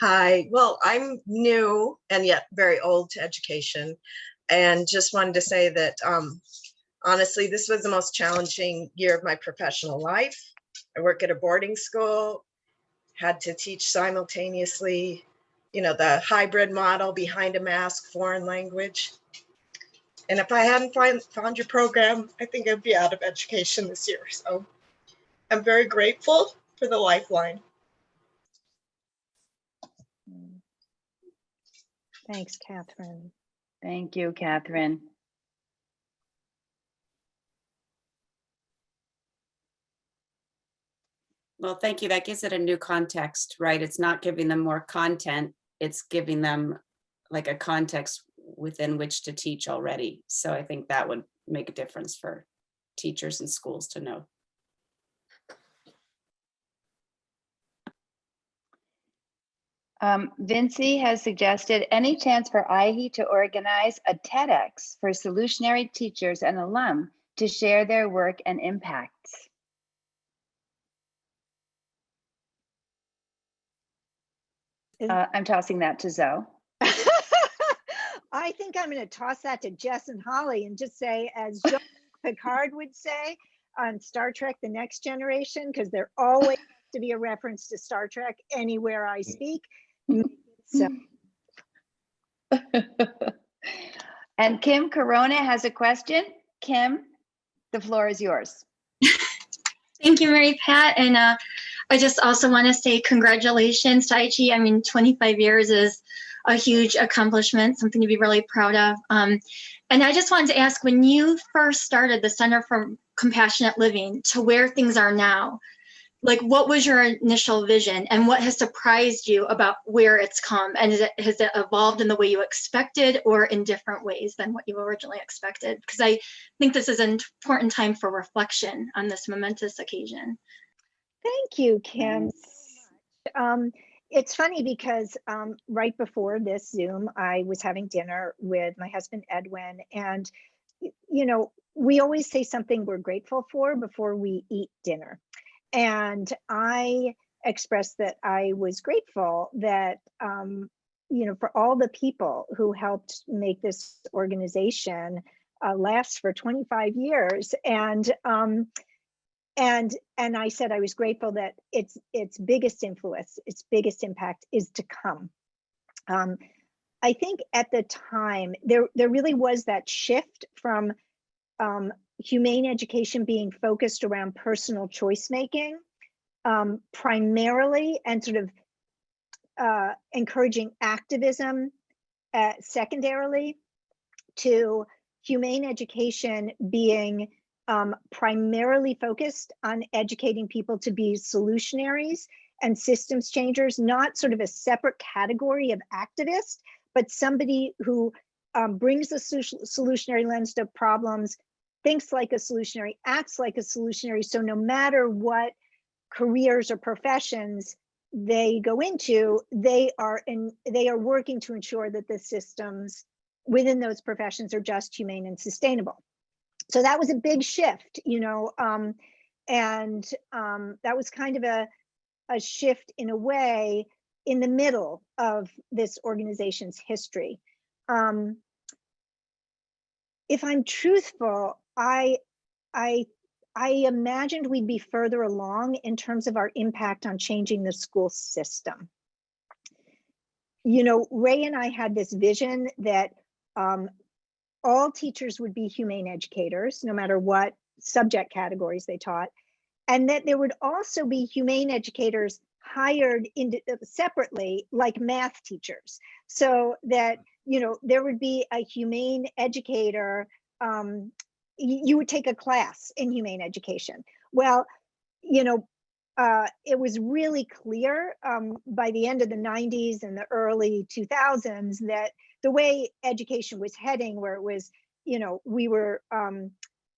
Hi, well, I'm new and yet very old to education, and just wanted to say that honestly, this was the most challenging year of my professional life. I work at a boarding school, had to teach simultaneously, the hybrid model, behind a mask, foreign language. And if I hadn't found your program, I think I'd be out of education this year. So I'm very grateful for the lifeline. Thanks, Catherine. Thank you, Catherine. Well, thank you. That gives it a new context, right? It's not giving them more content. It's giving them like a context within which to teach already. So I think that would make a difference for teachers and schools to know. Vinci has suggested any chance for IHE to organize a TEDx for solutionary teachers and alum to share their work and impacts. I'm tossing that to Zoe. I think I'm going to toss that to Jess and Holly and just say, as Jean Picard would say on Star Trek: The Next Generation, because there always has to be a reference to Star Trek anywhere I speak. So. And Kim Corona has a question. Kim, the floor is yours. Thank you, Mary Pat. And I just also want to say congratulations to IHE. I mean, 25 years is a huge accomplishment, something to be really proud of. And I just wanted to ask, when you first started the Center for Compassionate Living to where things are now, like what was your initial vision and what has surprised you about where it's come? And has it evolved in the way you expected or in different ways than what you originally expected? Because I think this is an important time for reflection on this momentous occasion. Thank you, Kim. It's funny because right before this Zoom, I was having dinner with my husband, Edwin, and you know, we always say something we're grateful for before we eat dinner. And I expressed that I was grateful that, you know, for all the people who helped make this organization last for 25 years. And I said I was grateful that its biggest influence, its biggest impact is to come. I think at the time, there really was that shift from humane education being focused around personal choice making, primarily, and sort of encouraging activism secondarily, to humane education being primarily focused on educating people to be solutionaries and systems changers, not sort of a separate category of activist, but somebody who brings the solutionary lens to problems, thinks like a solutionary, acts like a solutionary. So no matter what careers or professions they go into, they are working to ensure that the systems within those professions are just, humane, and sustainable. So that was a big shift, you know, and that was kind of a shift in a way in the middle of this organization's history. If I'm truthful, I imagined we'd be further along in terms of our impact on changing the school system. You know, Ray and I had this vision that all teachers would be humane educators, no matter what subject categories they taught, and that there would also be humane educators hired separately, like math teachers, so that, you know, there would be a humane educator. You would take a class in humane education. Well, you know, it was really clear by the end of the 90s and the early 2000s that the way education was heading, where it was, you know, we were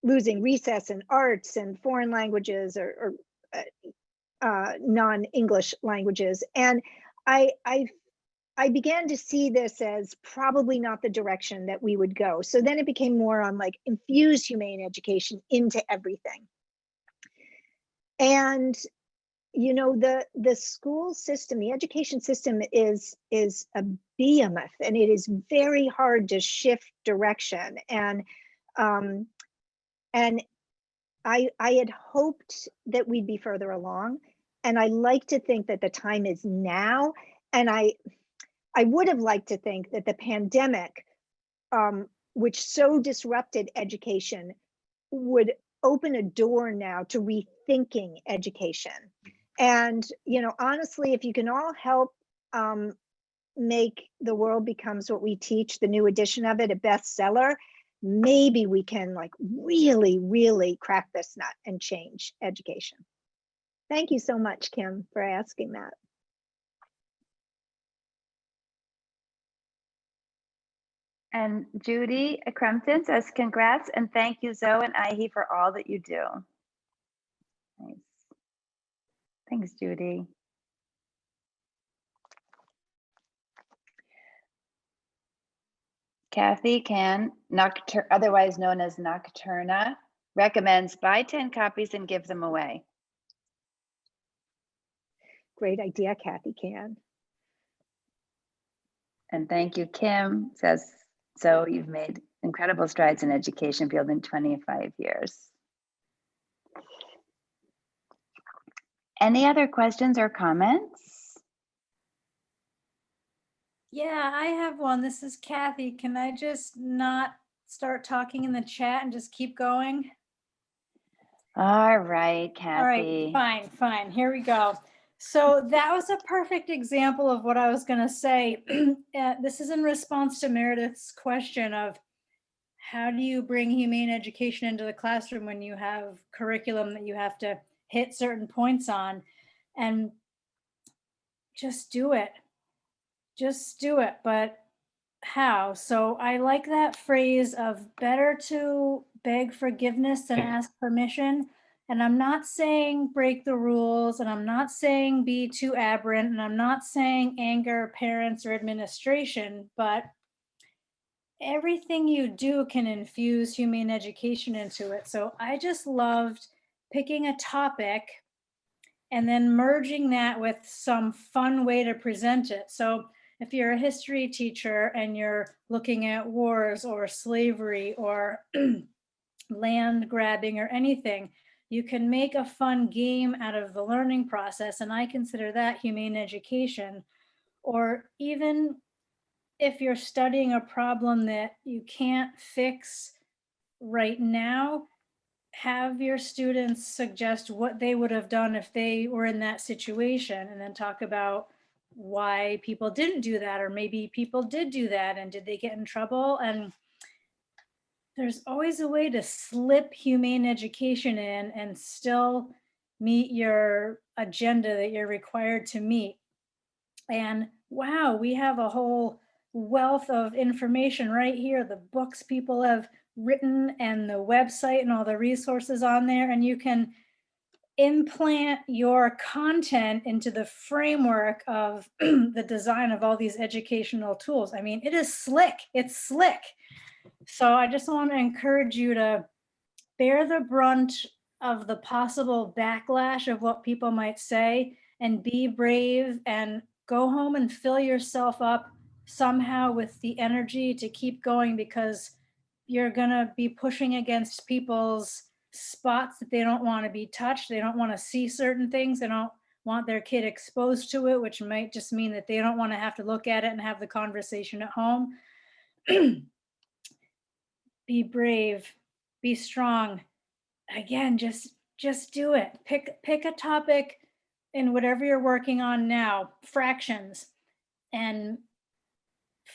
losing recess and arts and foreign languages or non-English languages. And I began to see this as probably not the direction that we would go. So then it became more on like infuse humane education into everything. And you know, the school system, the education system is a behemoth, and it is very hard to shift direction. And I had hoped that we'd be further along, and I like to think that the time is now. And I would have liked to think that the pandemic, which so disrupted education, would open a door now to rethinking education. And, you know, honestly, if you can all help make The World Becomes What We Teach, the new edition of it, a bestseller, maybe we can like really, really crack this nut and change education. Thank you so much, Kim, for asking that. And Judy Crumpton says, congrats and thank you, Zoe and IHE, for all that you do. Nice. Thanks, Judy. Kathy Can, otherwise known as Nocturna, recommends buy 10 copies and give them away. Great idea, Kathy Can. And thank you, Kim says, so you've made incredible strides in education field in 25 years. Any other questions or comments? Yeah, I have one. This is Kathy. Can I just not start talking in the chat and just keep going? All right, Kathy. All right, fine. Here we go. So that was a perfect example of what I was going to say. This is in response to Meredith's question of how do you bring humane education into the classroom when you have curriculum that you have to hit certain points on, and just do it. Just do it. But how? So I like that phrase of better to beg forgiveness than ask permission. And I'm not saying break the rules, and I'm not saying be too aberrant, and I'm not saying anger parents or administration, but everything you do can infuse humane education into it. So I just loved picking a topic and then merging that with some fun way to present it. So if you're a history teacher and you're looking at wars or slavery or land grabbing or anything, you can make a fun game out of the learning process. And I consider that humane education. Or even if you're studying a problem that you can't fix right now, have your students suggest what they would have done if they were in that situation, and then talk about why people didn't do that, or maybe people did do that and did they get in trouble. And there's always a way to slip humane education in and still meet your agenda that you're required to meet. And wow, we have a whole wealth of information right here, the books people have written and the website and all the resources on there, and you can implant your content into the framework of the design of all these educational tools. I mean, it is slick, it's slick. So I just want to encourage you to bear the brunt of the possible backlash of what people might say, and be brave and go home and fill yourself up somehow with the energy to keep going, because you're going to be pushing against people's spots that they don't want to be touched. They don't want to see certain things. They don't want their kid exposed to it, which might just mean that they don't want to have to look at it and have the conversation at home. Be brave, be strong. Again, just do it. Pick a topic in whatever you're working on now, fractions, and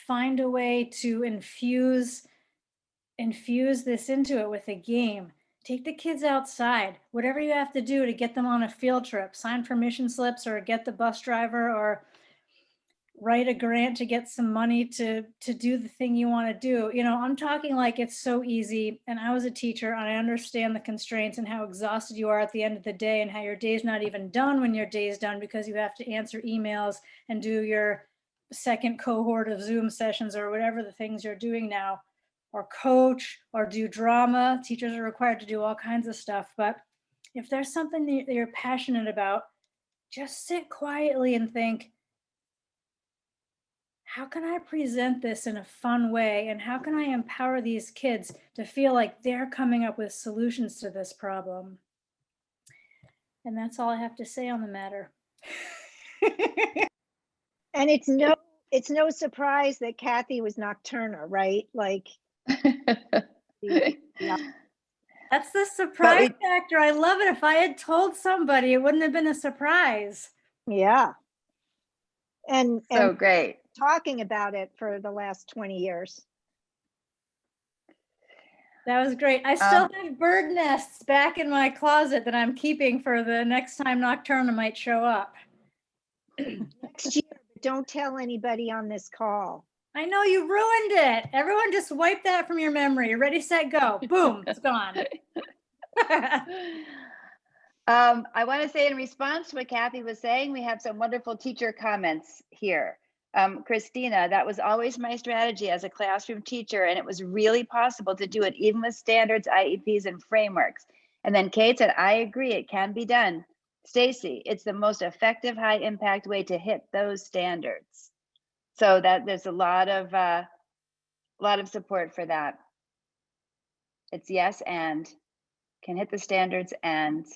find a way to infuse this into it with a game. Take the kids outside, whatever you have to do to get them on a field trip, sign permission slips or get the bus driver or write a grant to get some money to do the thing you want to do. You know, I'm talking like it's so easy. And I was a teacher and I understand the constraints and how exhausted you are at the end of the day, and how your day's not even done when your day's done, because you have to answer emails and do your second cohort of Zoom sessions or whatever the things you're doing now, or coach or do drama. Teachers are required to do all kinds of stuff. But if there's something that you're passionate about, just sit quietly and think, how can I present this in a fun way? And how can I empower these kids to feel like they're coming up with solutions to this problem? And that's all I have to say on the matter. And it's no surprise that Kathy was Nocturna, right? Like, yeah. That's the surprise factor. I love it. If I had told somebody, it wouldn't have been a surprise. Yeah. And so great. talking about it for the last 20 years. That was great. I still have bird nests back in my closet that I'm keeping for the next time Nocturna might show up. Next year, but don't tell anybody on this call. I know you ruined it. Everyone just wipe that from your memory. Ready, set, go. Boom, it's gone. I want to say in response to what Kathy was saying, we have some wonderful teacher comments here. Christina, that was always my strategy as a classroom teacher, and it was really possible to do it even with standards, IEPs, and frameworks. And then Kate said, I agree, it can be done. Stacy, it's the most effective, high impact way to hit those standards. So that there's a lot of support for that. It's yes, and can hit the standards and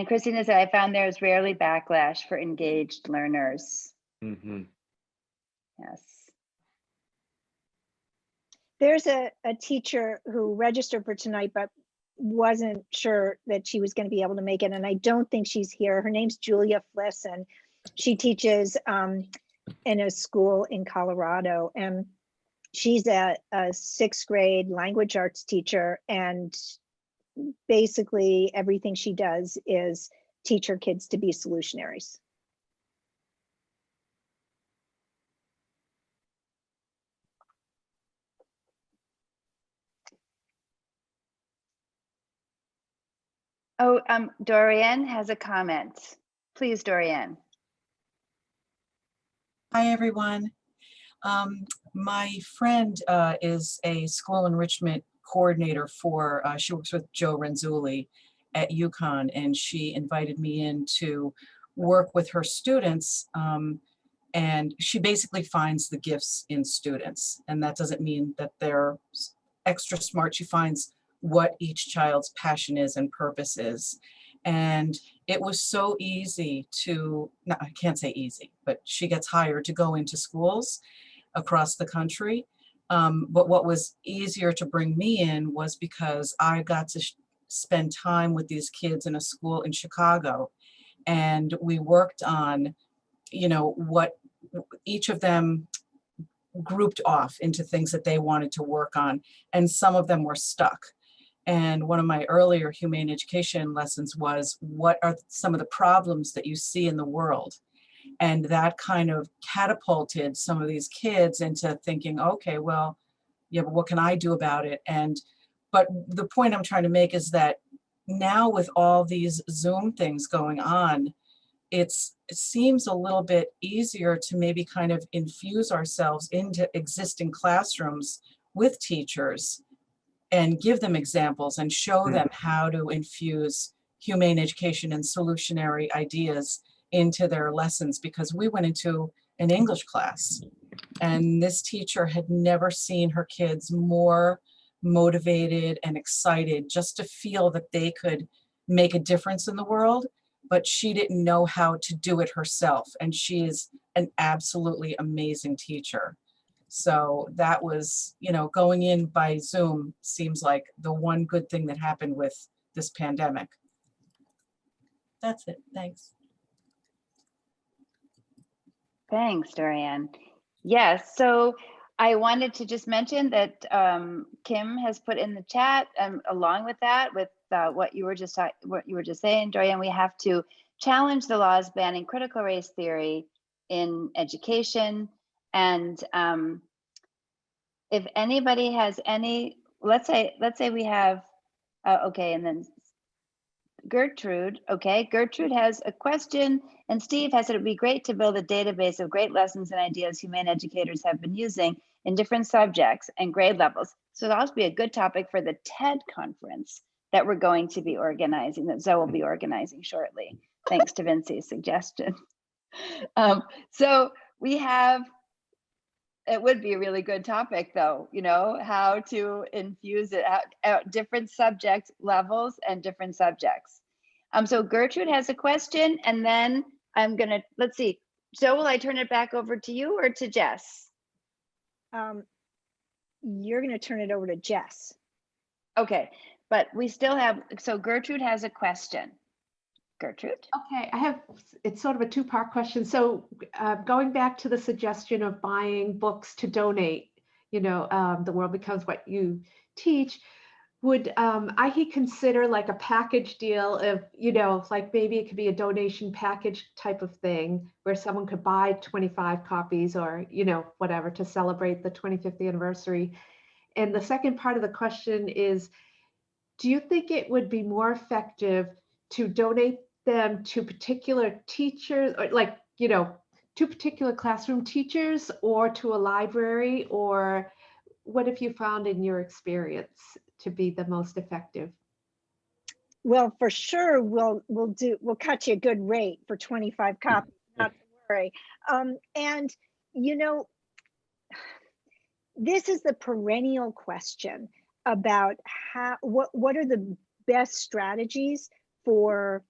Christina said, I found there is rarely backlash for engaged learners. Mm-hmm. Yes. There's a teacher who registered for tonight, but wasn't sure that she was going to be able to make it. And I don't think she's here. Her name's Julia Fliss, and she teaches in a school in Colorado. And she's a 6th grade language arts teacher. And basically everything she does is teach her kids to be solutionaries. Oh, Dorian has a comment. Please, Dorian. Hi, everyone. My friend is a school enrichment coordinator for, she works with Joe Renzulli at UConn, and she invited me in to work with her students. And she basically finds the gifts in students. And that doesn't mean that they're extra smart. She finds what each child's passion is and purpose is. And it was so easy to, no, I can't say easy, but she gets hired to go into schools across the country. But what was easier to bring me in was because I got to spend time with these kids in a school in Chicago. And we worked on, you know, what each of them grouped off into things that they wanted to work on. And some of them were stuck. And one of my earlier humane education lessons was, what are some of the problems that you see in the world? And that kind of catapulted some of these kids into thinking, okay, well, yeah, but what can I do about it? But the point I'm trying to make is that now with all these Zoom things going on, it seems a little bit easier to maybe kind of infuse ourselves into existing classrooms with teachers and give them examples and show them how to infuse humane education and solutionary ideas into their lessons. Because we went into an English class and this teacher had never seen her kids more motivated and excited just to feel that they could make a difference in the world, but she didn't know how to do it herself. And she is an absolutely amazing teacher. So that was, you know, going in by Zoom seems like the one good thing that happened with this pandemic. That's it. Thanks. Thanks, Dorian. Yes, so I wanted to just mention that Kim has put in the chat, along with that, with what you were just saying, Dorian, we have to challenge the laws banning critical race theory in education. And if anybody has any, let's say we have, okay, and then Gertrude, okay, Gertrude has a question, and Steve has said it'd be great to build a database of great lessons and ideas humane educators have been using in different subjects and grade levels. So that'll also be a good topic for the TED conference that we're going to be organizing, that Zoe will be organizing shortly, thanks to Vincie's suggestion. So we have, it would be a really good topic though, you know, how to infuse it at different subject levels and different subjects. So Gertrude has a question, and then I'm gonna, let's see. So will I turn it back over to you or to Jess? You're gonna turn it over to Jess. Okay, but we still have, so Gertrude has a question. Gertrude? Okay, it's sort of a two-part question. So going back to the suggestion of buying books to donate, the world becomes what you teach. Would IHE consider like a package deal of, like maybe it could be a donation package type of thing where someone could buy 25 copies or, whatever to celebrate the 25th anniversary? And the second part of the question is, do you think it would be more effective to donate them to particular teachers or to particular classroom teachers or to a library, or what have you found in your experience to be the most effective? Well, for sure, we'll cut you a good rate for 25 copies, not to worry. And this is the perennial question about what are the best strategies for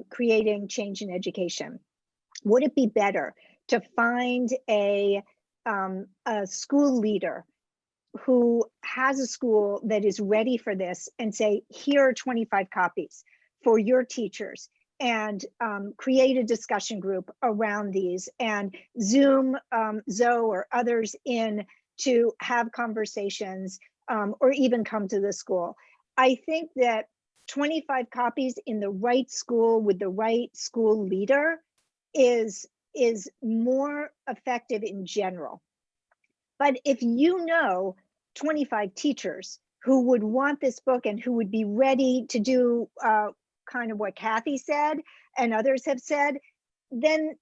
creating change in education. Would it be better to find a school leader who has a school that is ready for this and say, here are 25 copies for your teachers, and create a discussion group around these and Zoom Zoe or others in to have conversations or even come to the school? I think that 25 copies in the right school with the right school leader is more effective in general. But if 25 teachers who would want this book and who would be ready to do kind of what Kathy said and others have said, then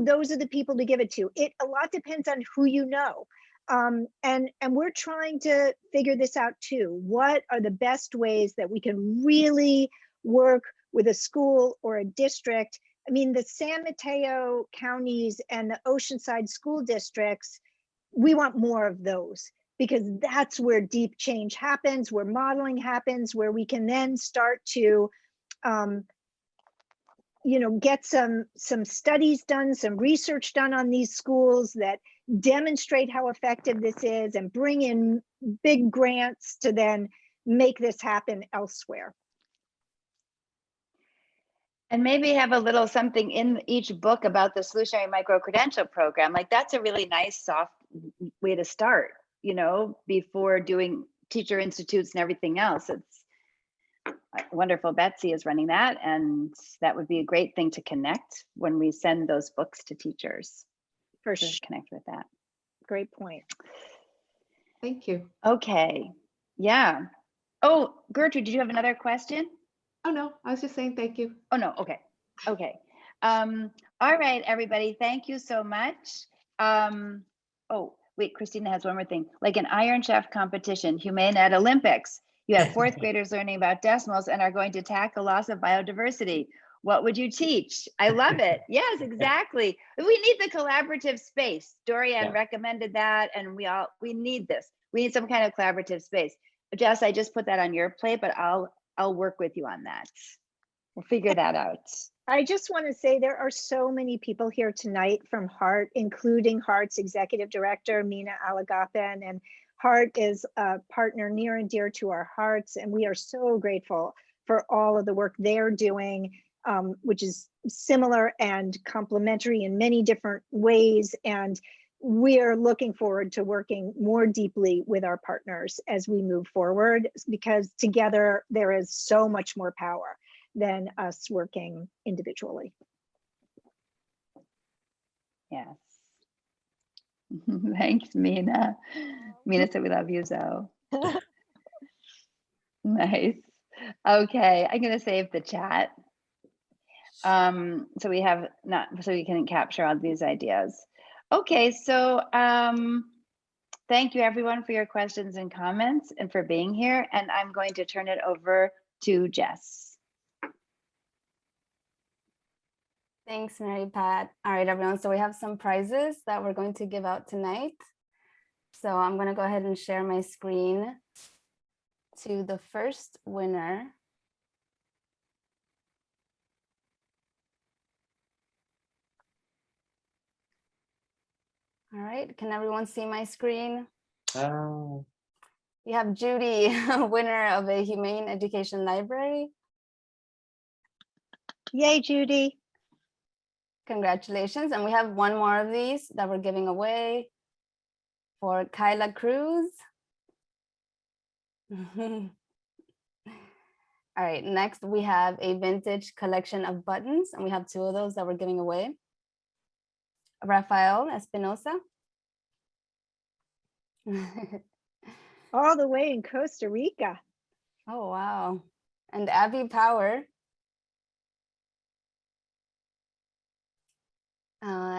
those are the people to give it to. A lot depends on who you know. And we're trying to figure this out too. What are the best ways that we can really work with a school or a district? I mean, the San Mateo counties and the Oceanside school districts, we want more of those, because that's where deep change happens, where modeling happens, where we can then start to get some studies done, some research done on these schools that demonstrate how effective this is and bring in big grants to then make this happen elsewhere. And maybe have a little something in each book about the Solutionary Micro-Credential Program. Like, that's a really nice soft way to start, before doing teacher institutes and everything else. It's wonderful. Betsy is running that, and that would be a great thing to connect when we send those books to teachers. For sure. Connect with that. Great point. Thank you. Okay. Yeah. Oh, Gertrude, did you have another question? Oh, no, I was just saying thank you. Oh, no. Okay. Okay. All right, everybody. Thank you so much. Oh, wait, Christina has one more thing. Like an Iron Chef competition, Humane Ed Olympics. You have fourth graders learning about decimals and are going to tackle loss of biodiversity. What would you teach? I love it. Yes, exactly. We need the collaborative space. Dorianne recommended that, and we need this. We need some kind of collaborative space. Jess, I just put that on your plate, but I'll work with you on that. We'll figure that out. I just want to say there are so many people here tonight from HEART, including HEART's executive director, Mina Alagapan, and HEART is a partner near and dear to our hearts, and we are so grateful for all of the work they're doing, which is similar and complementary in many different ways. And we are looking forward to working more deeply with our partners as we move forward, because together there is so much more power than us working individually. Yes. Thanks, Mina. Mina said we love you, Zoe. Nice. Okay, I'm gonna save the chat. So we can capture all these ideas. Okay, so thank you everyone for your questions and comments and for being here. And I'm going to turn it over to Jess. Thanks, Mary Pat. All right, everyone. So we have some prizes that we're going to give out tonight. So I'm going to go ahead and share my screen to the first winner. All right, can everyone see my screen? Oh. We have Judy, winner of a Humane Education Library. Yay, Judy. Congratulations. And we have one more of these that we're giving away for Kyla Cruz. All right, next we have a vintage collection of buttons, and we have 2 of those that we're giving away. Rafael Espinosa. All the way in Costa Rica. Oh, wow. And Abby Power.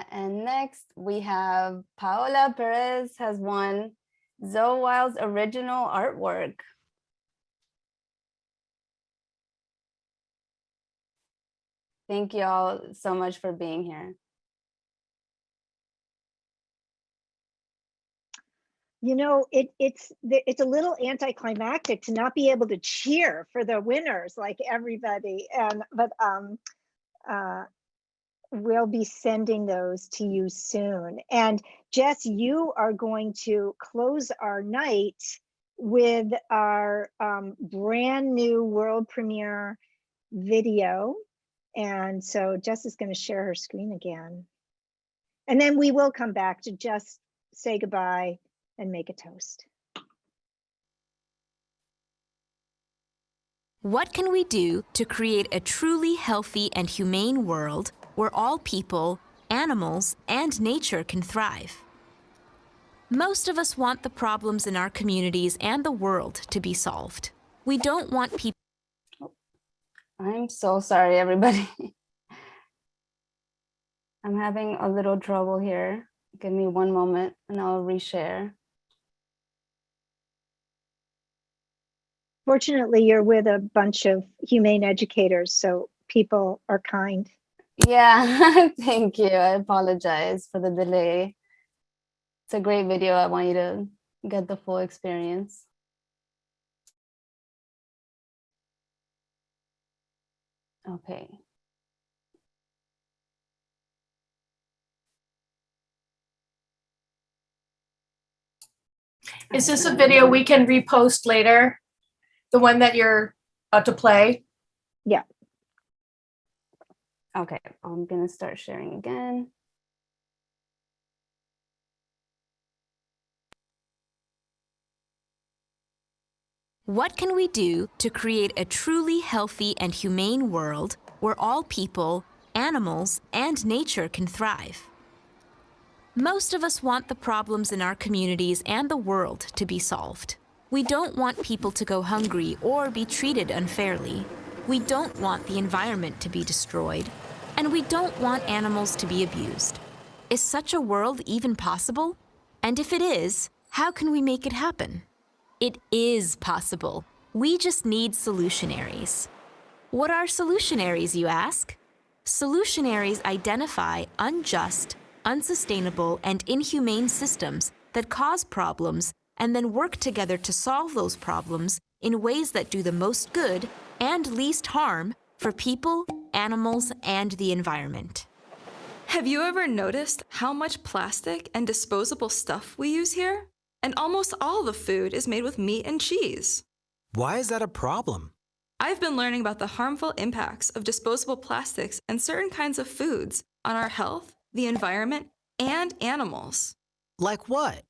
And next we have Paola Perez has won Zoe Wild's original artwork. Thank you all so much for being here. You know, it's a little anticlimactic to not be able to cheer for the winners like everybody. But we'll be sending those to you soon. And Jess, you are going to close our night with our brand new world premiere video. And so Jess is going to share her screen again. And then we will come back to just say goodbye and make a toast. What can we do to create a truly healthy and humane world where all people, animals, and nature can thrive? Most of us want the problems in our communities and the world to be solved. We don't want people. I'm so sorry, everybody. I'm having a little trouble here. Give me one moment and I'll reshare. Fortunately, you're with a bunch of humane educators, so people are kind. Yeah, thank you. I apologize for the delay. It's a great video. I want you to get the full experience. Okay. Is this a video we can repost later? The one that you're about to play? Yeah. Okay, I'm gonna start sharing again. What can we do to create a truly healthy and humane world where all people, animals, and nature can thrive? Most of us want the problems in our communities and the world to be solved. We don't want people to go hungry or be treated unfairly. We don't want the environment to be destroyed. And we don't want animals to be abused. Is such a world even possible? And if it is, how can we make it happen? It is possible. We just need solutionaries. What are solutionaries, you ask? Solutionaries identify unjust, unsustainable, and inhumane systems that cause problems and then work together to solve those problems in ways that do the most good and least harm for people, animals, and the environment. Have you ever noticed how much plastic and disposable stuff we use here? And almost all the food is made with meat and cheese. Why is that a problem? I've been learning about the harmful impacts of disposable plastics and certain kinds of foods on our health, the environment, and animals. Like what?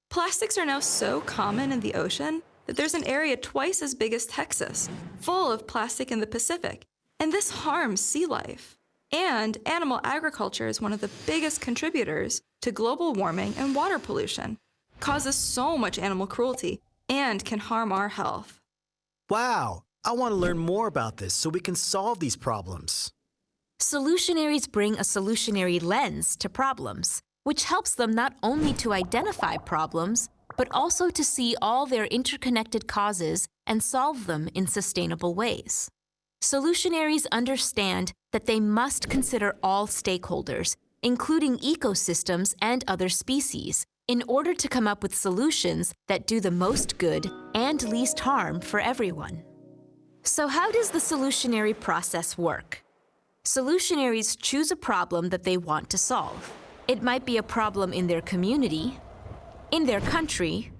Plastics are now so common in the ocean that there's an area twice as big as Texas, full of plastic in the Pacific, and this harms sea life. And animal agriculture is one of the biggest contributors to global warming and water pollution, causes so much animal cruelty, and can harm our health. Wow, I want to learn more about this so we can solve these problems. Solutionaries bring a solutionary lens to problems, which helps them not only to identify problems, but also to see all their interconnected causes and solve them in sustainable ways. Solutionaries understand that they must consider all stakeholders, including ecosystems and other species, in order to come up with solutions that do the most good and least harm for everyone. So how does the solutionary process work? Solutionaries choose a problem that they want to solve. It might be a problem in their community, in their country,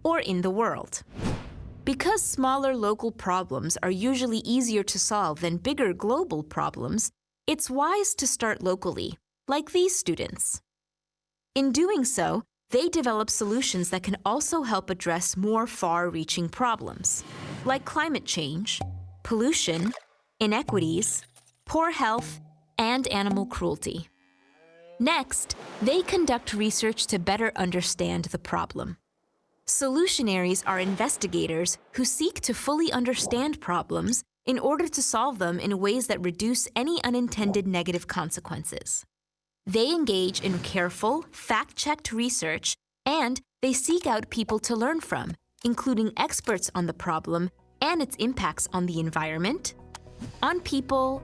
or in the world. Because smaller local problems are usually easier to solve than bigger global problems, it's wise to start locally, like these students. In doing so, they develop solutions that can also help address more far-reaching problems, like climate change, pollution, inequities, poor health, and animal cruelty. Next, they conduct research to better understand the problem. Solutionaries are investigators who seek to fully understand problems in order to solve them in ways that reduce any unintended negative consequences. They engage in careful, fact-checked research, and they seek out people to learn from, including experts on the problem and its impacts on the environment, on people,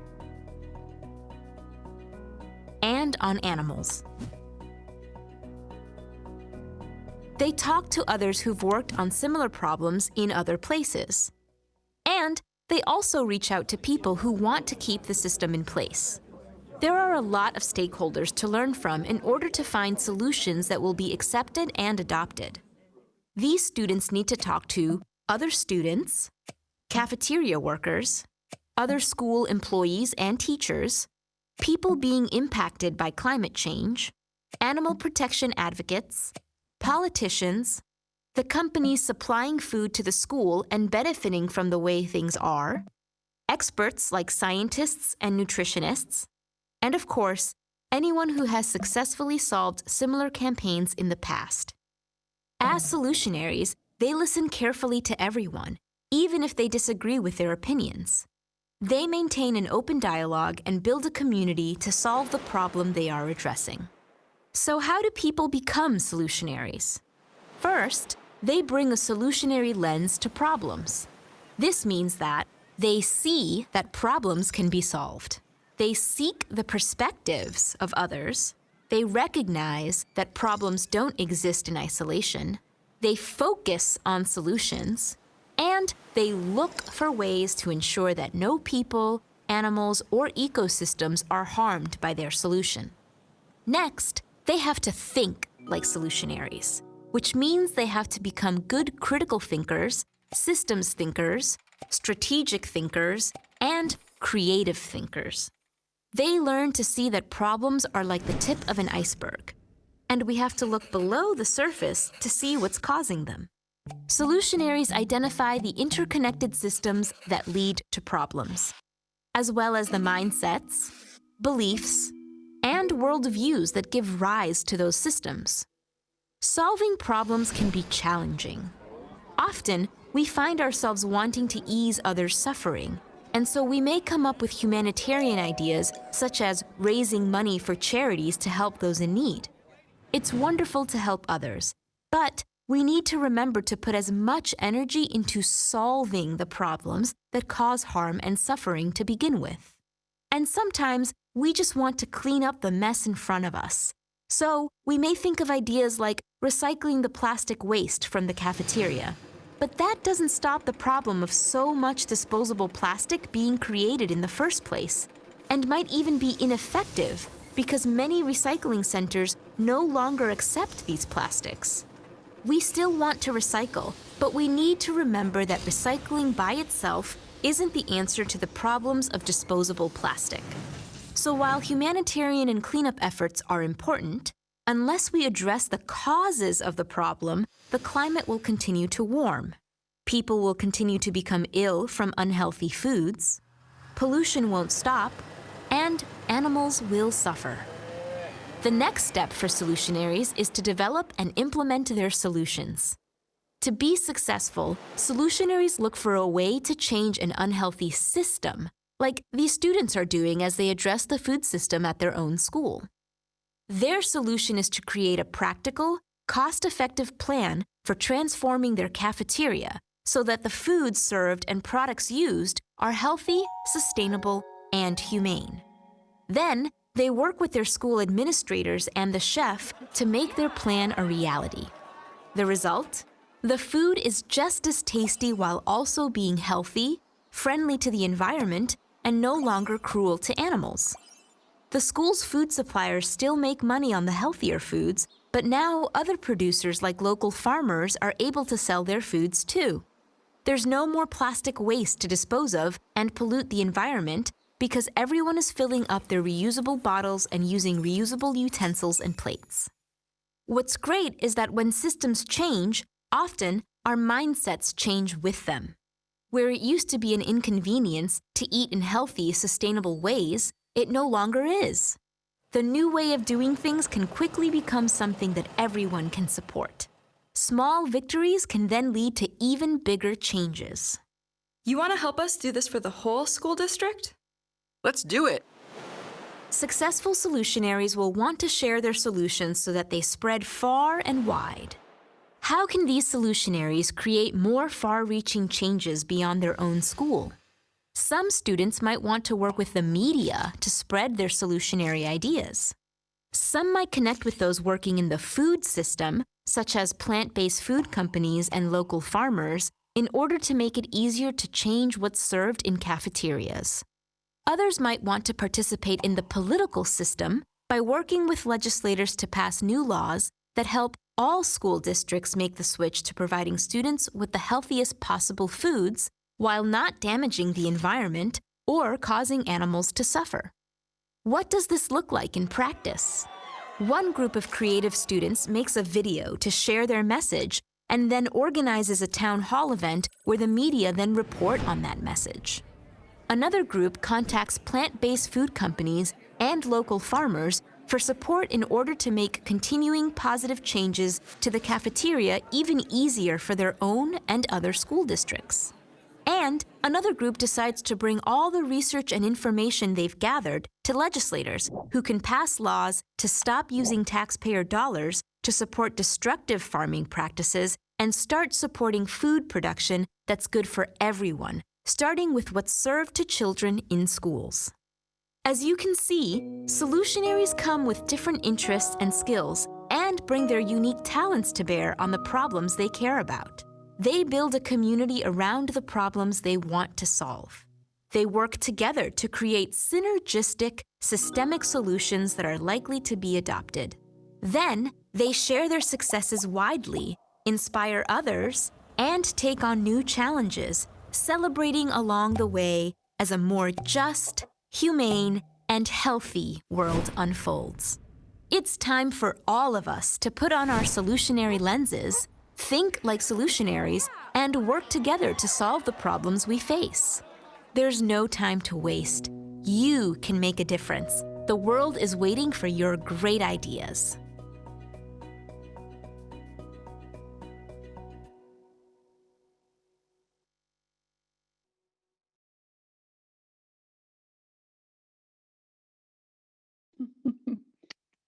and on animals. They talk to others who've worked on similar problems in other places. And they also reach out to people who want to keep the system in place. There are a lot of stakeholders to learn from in order to find solutions that will be accepted and adopted. These students need to talk to other students, cafeteria workers, other school employees and teachers, people being impacted by climate change, animal protection advocates, politicians, the companies supplying food to the school and benefiting from the way things are, experts like scientists and nutritionists, and of course, anyone who has successfully solved similar campaigns in the past. As solutionaries, they listen carefully to everyone, even if they disagree with their opinions. They maintain an open dialogue and build a community to solve the problem they are addressing. So how do people become solutionaries? First, they bring a solutionary lens to problems. This means that they see that problems can be solved. They seek the perspectives of others. They recognize that problems don't exist in isolation. They focus on solutions. And they look for ways to ensure that no people, animals, or ecosystems are harmed by their solution. Next, they have to think like solutionaries, which means they have to become good critical thinkers, systems thinkers, strategic thinkers, and creative thinkers. They learn to see that problems are like the tip of an iceberg, and we have to look below the surface to see what's causing them. Solutionaries identify the interconnected systems that lead to problems, as well as the mindsets, beliefs, and worldviews that give rise to those systems. Solving problems can be challenging. Often, we find ourselves wanting to ease others' suffering, and so we may come up with humanitarian ideas such as raising money for charities to help those in need. It's wonderful to help others, but we need to remember to put as much energy into solving the problems that cause harm and suffering to begin with. And sometimes we just want to clean up the mess in front of us. So we may think of ideas like recycling the plastic waste from the cafeteria. But that doesn't stop the problem of so much disposable plastic being created in the first place, and might even be ineffective because many recycling centers no longer accept these plastics. We still want to recycle, but we need to remember that recycling by itself isn't the answer to the problems of disposable plastic. So while humanitarian and cleanup efforts are important, unless we address the causes of the problem, the climate will continue to warm. People will continue to become ill from unhealthy foods, pollution won't stop, and animals will suffer. The next step for solutionaries is to develop and implement their solutions. To be successful, solutionaries look for a way to change an unhealthy system, like these students are doing as they address the food system at their own school. Their solution is to create a practical, cost-effective plan for transforming their cafeteria so that the foods served and products used are healthy, sustainable, and humane. Then, they work with their school administrators and the chef to make their plan a reality. The result? The food is just as tasty while also being healthy, friendly to the environment, and no longer cruel to animals. The school's food suppliers still make money on the healthier foods, but now other producers like local farmers are able to sell their foods too. There's no more plastic waste to dispose of and pollute the environment because everyone is filling up their reusable bottles and using reusable utensils and plates. What's great is that when systems change, often our mindsets change with them. Where it used to be an inconvenience to eat in healthy, sustainable ways, it no longer is. The new way of doing things can quickly become something that everyone can support. Small victories can then lead to even bigger changes. You want to help us do this for the whole school district? Let's do it. Successful solutionaries will want to share their solutions so that they spread far and wide. How can these solutionaries create more far-reaching changes beyond their own school? Some students might want to work with the media to spread their solutionary ideas. Some might connect with those working in the food system, such as plant-based food companies and local farmers, in order to make it easier to change what's served in cafeterias. Others might want to participate in the political system by working with legislators to pass new laws that help all school districts make the switch to providing students with the healthiest possible foods while not damaging the environment or causing animals to suffer. What does this look like in practice? One group of creative students makes a video to share their message and then organizes a town hall event where the media then report on that message. Another group contacts plant-based food companies and local farmers for support in order to make continuing positive changes to the cafeteria even easier for their own and other school districts. And another group decides to bring all the research and information they've gathered to legislators who can pass laws to stop using taxpayer dollars to support destructive farming practices and start supporting food production that's good for everyone, starting with what's served to children in schools. As you can see, solutionaries come with different interests and skills and bring their unique talents to bear on the problems they care about. They build a community around the problems they want to solve. They work together to create synergistic, systemic solutions that are likely to be adopted. Then, they share their successes widely, inspire others, and take on new challenges, celebrating along the way as a more just, humane, and healthy world unfolds. It's time for all of us to put on our solutionary lenses, think like solutionaries, and work together to solve the problems we face. There's no time to waste. You can make a difference. The world is waiting for your great ideas.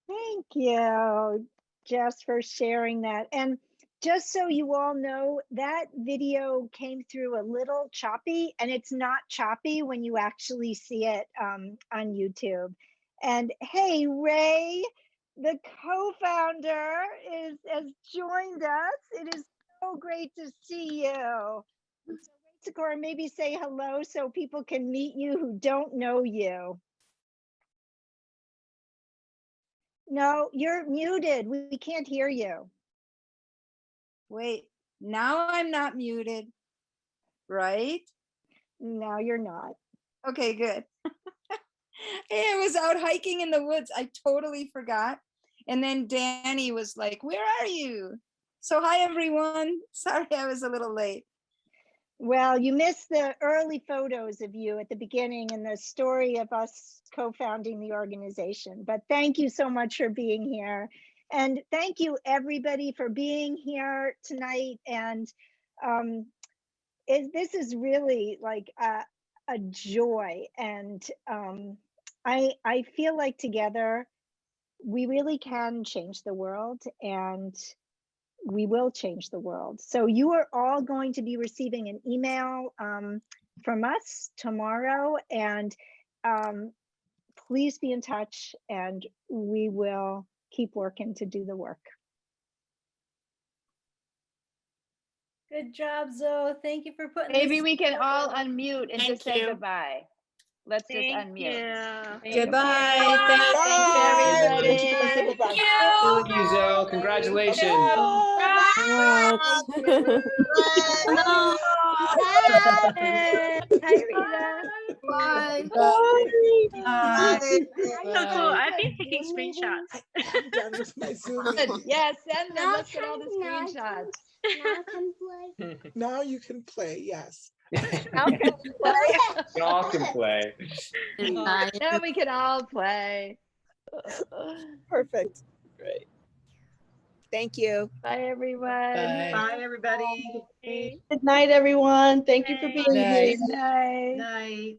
Thank you, Jess, for sharing that. And just so you all know, that video came through a little choppy, and it's not choppy when you actually see it on YouTube. And hey, Ray, the co-founder, has joined us. It is so great to see you. So Ray Sikora, maybe say hello so people can meet you who don't know you. No, you're muted. We can't hear you. Wait, now I'm not muted, right? No, you're not. Okay, good. Hey, I was out hiking in the woods. I totally forgot. And then Danny was like, "Where are you?" So hi, everyone. Sorry, I was a little late. Well, you missed the early photos of you at the beginning and the story of us co-founding the organization. But thank you so much for being here. And thank you everybody for being here tonight. And this is really like a joy. And I feel like together, we really can change the world, and we will change the world. So you are all going to be receiving an email from us tomorrow, and please be in touch, and we will keep working to do the work. Good job, Zoe. Thank you for putting Maybe this we can together. all unmute and just say you. goodbye. Let's just unmute. Goodbye. Thanks, everybody. Thank you, Zoe. Congratulations. Bye. Hi, Rita. Bye. So cool. I've been taking screenshots. I'm done with my Zoom. Good. Yeah, send them. Let's get all the screenshots. Now you can play, yes. Y'all can play. Now we can all play. Perfect. Great. Thank you. Bye, everyone. Bye, everybody. Good night, everyone. Thank you for being here. Good night. Night.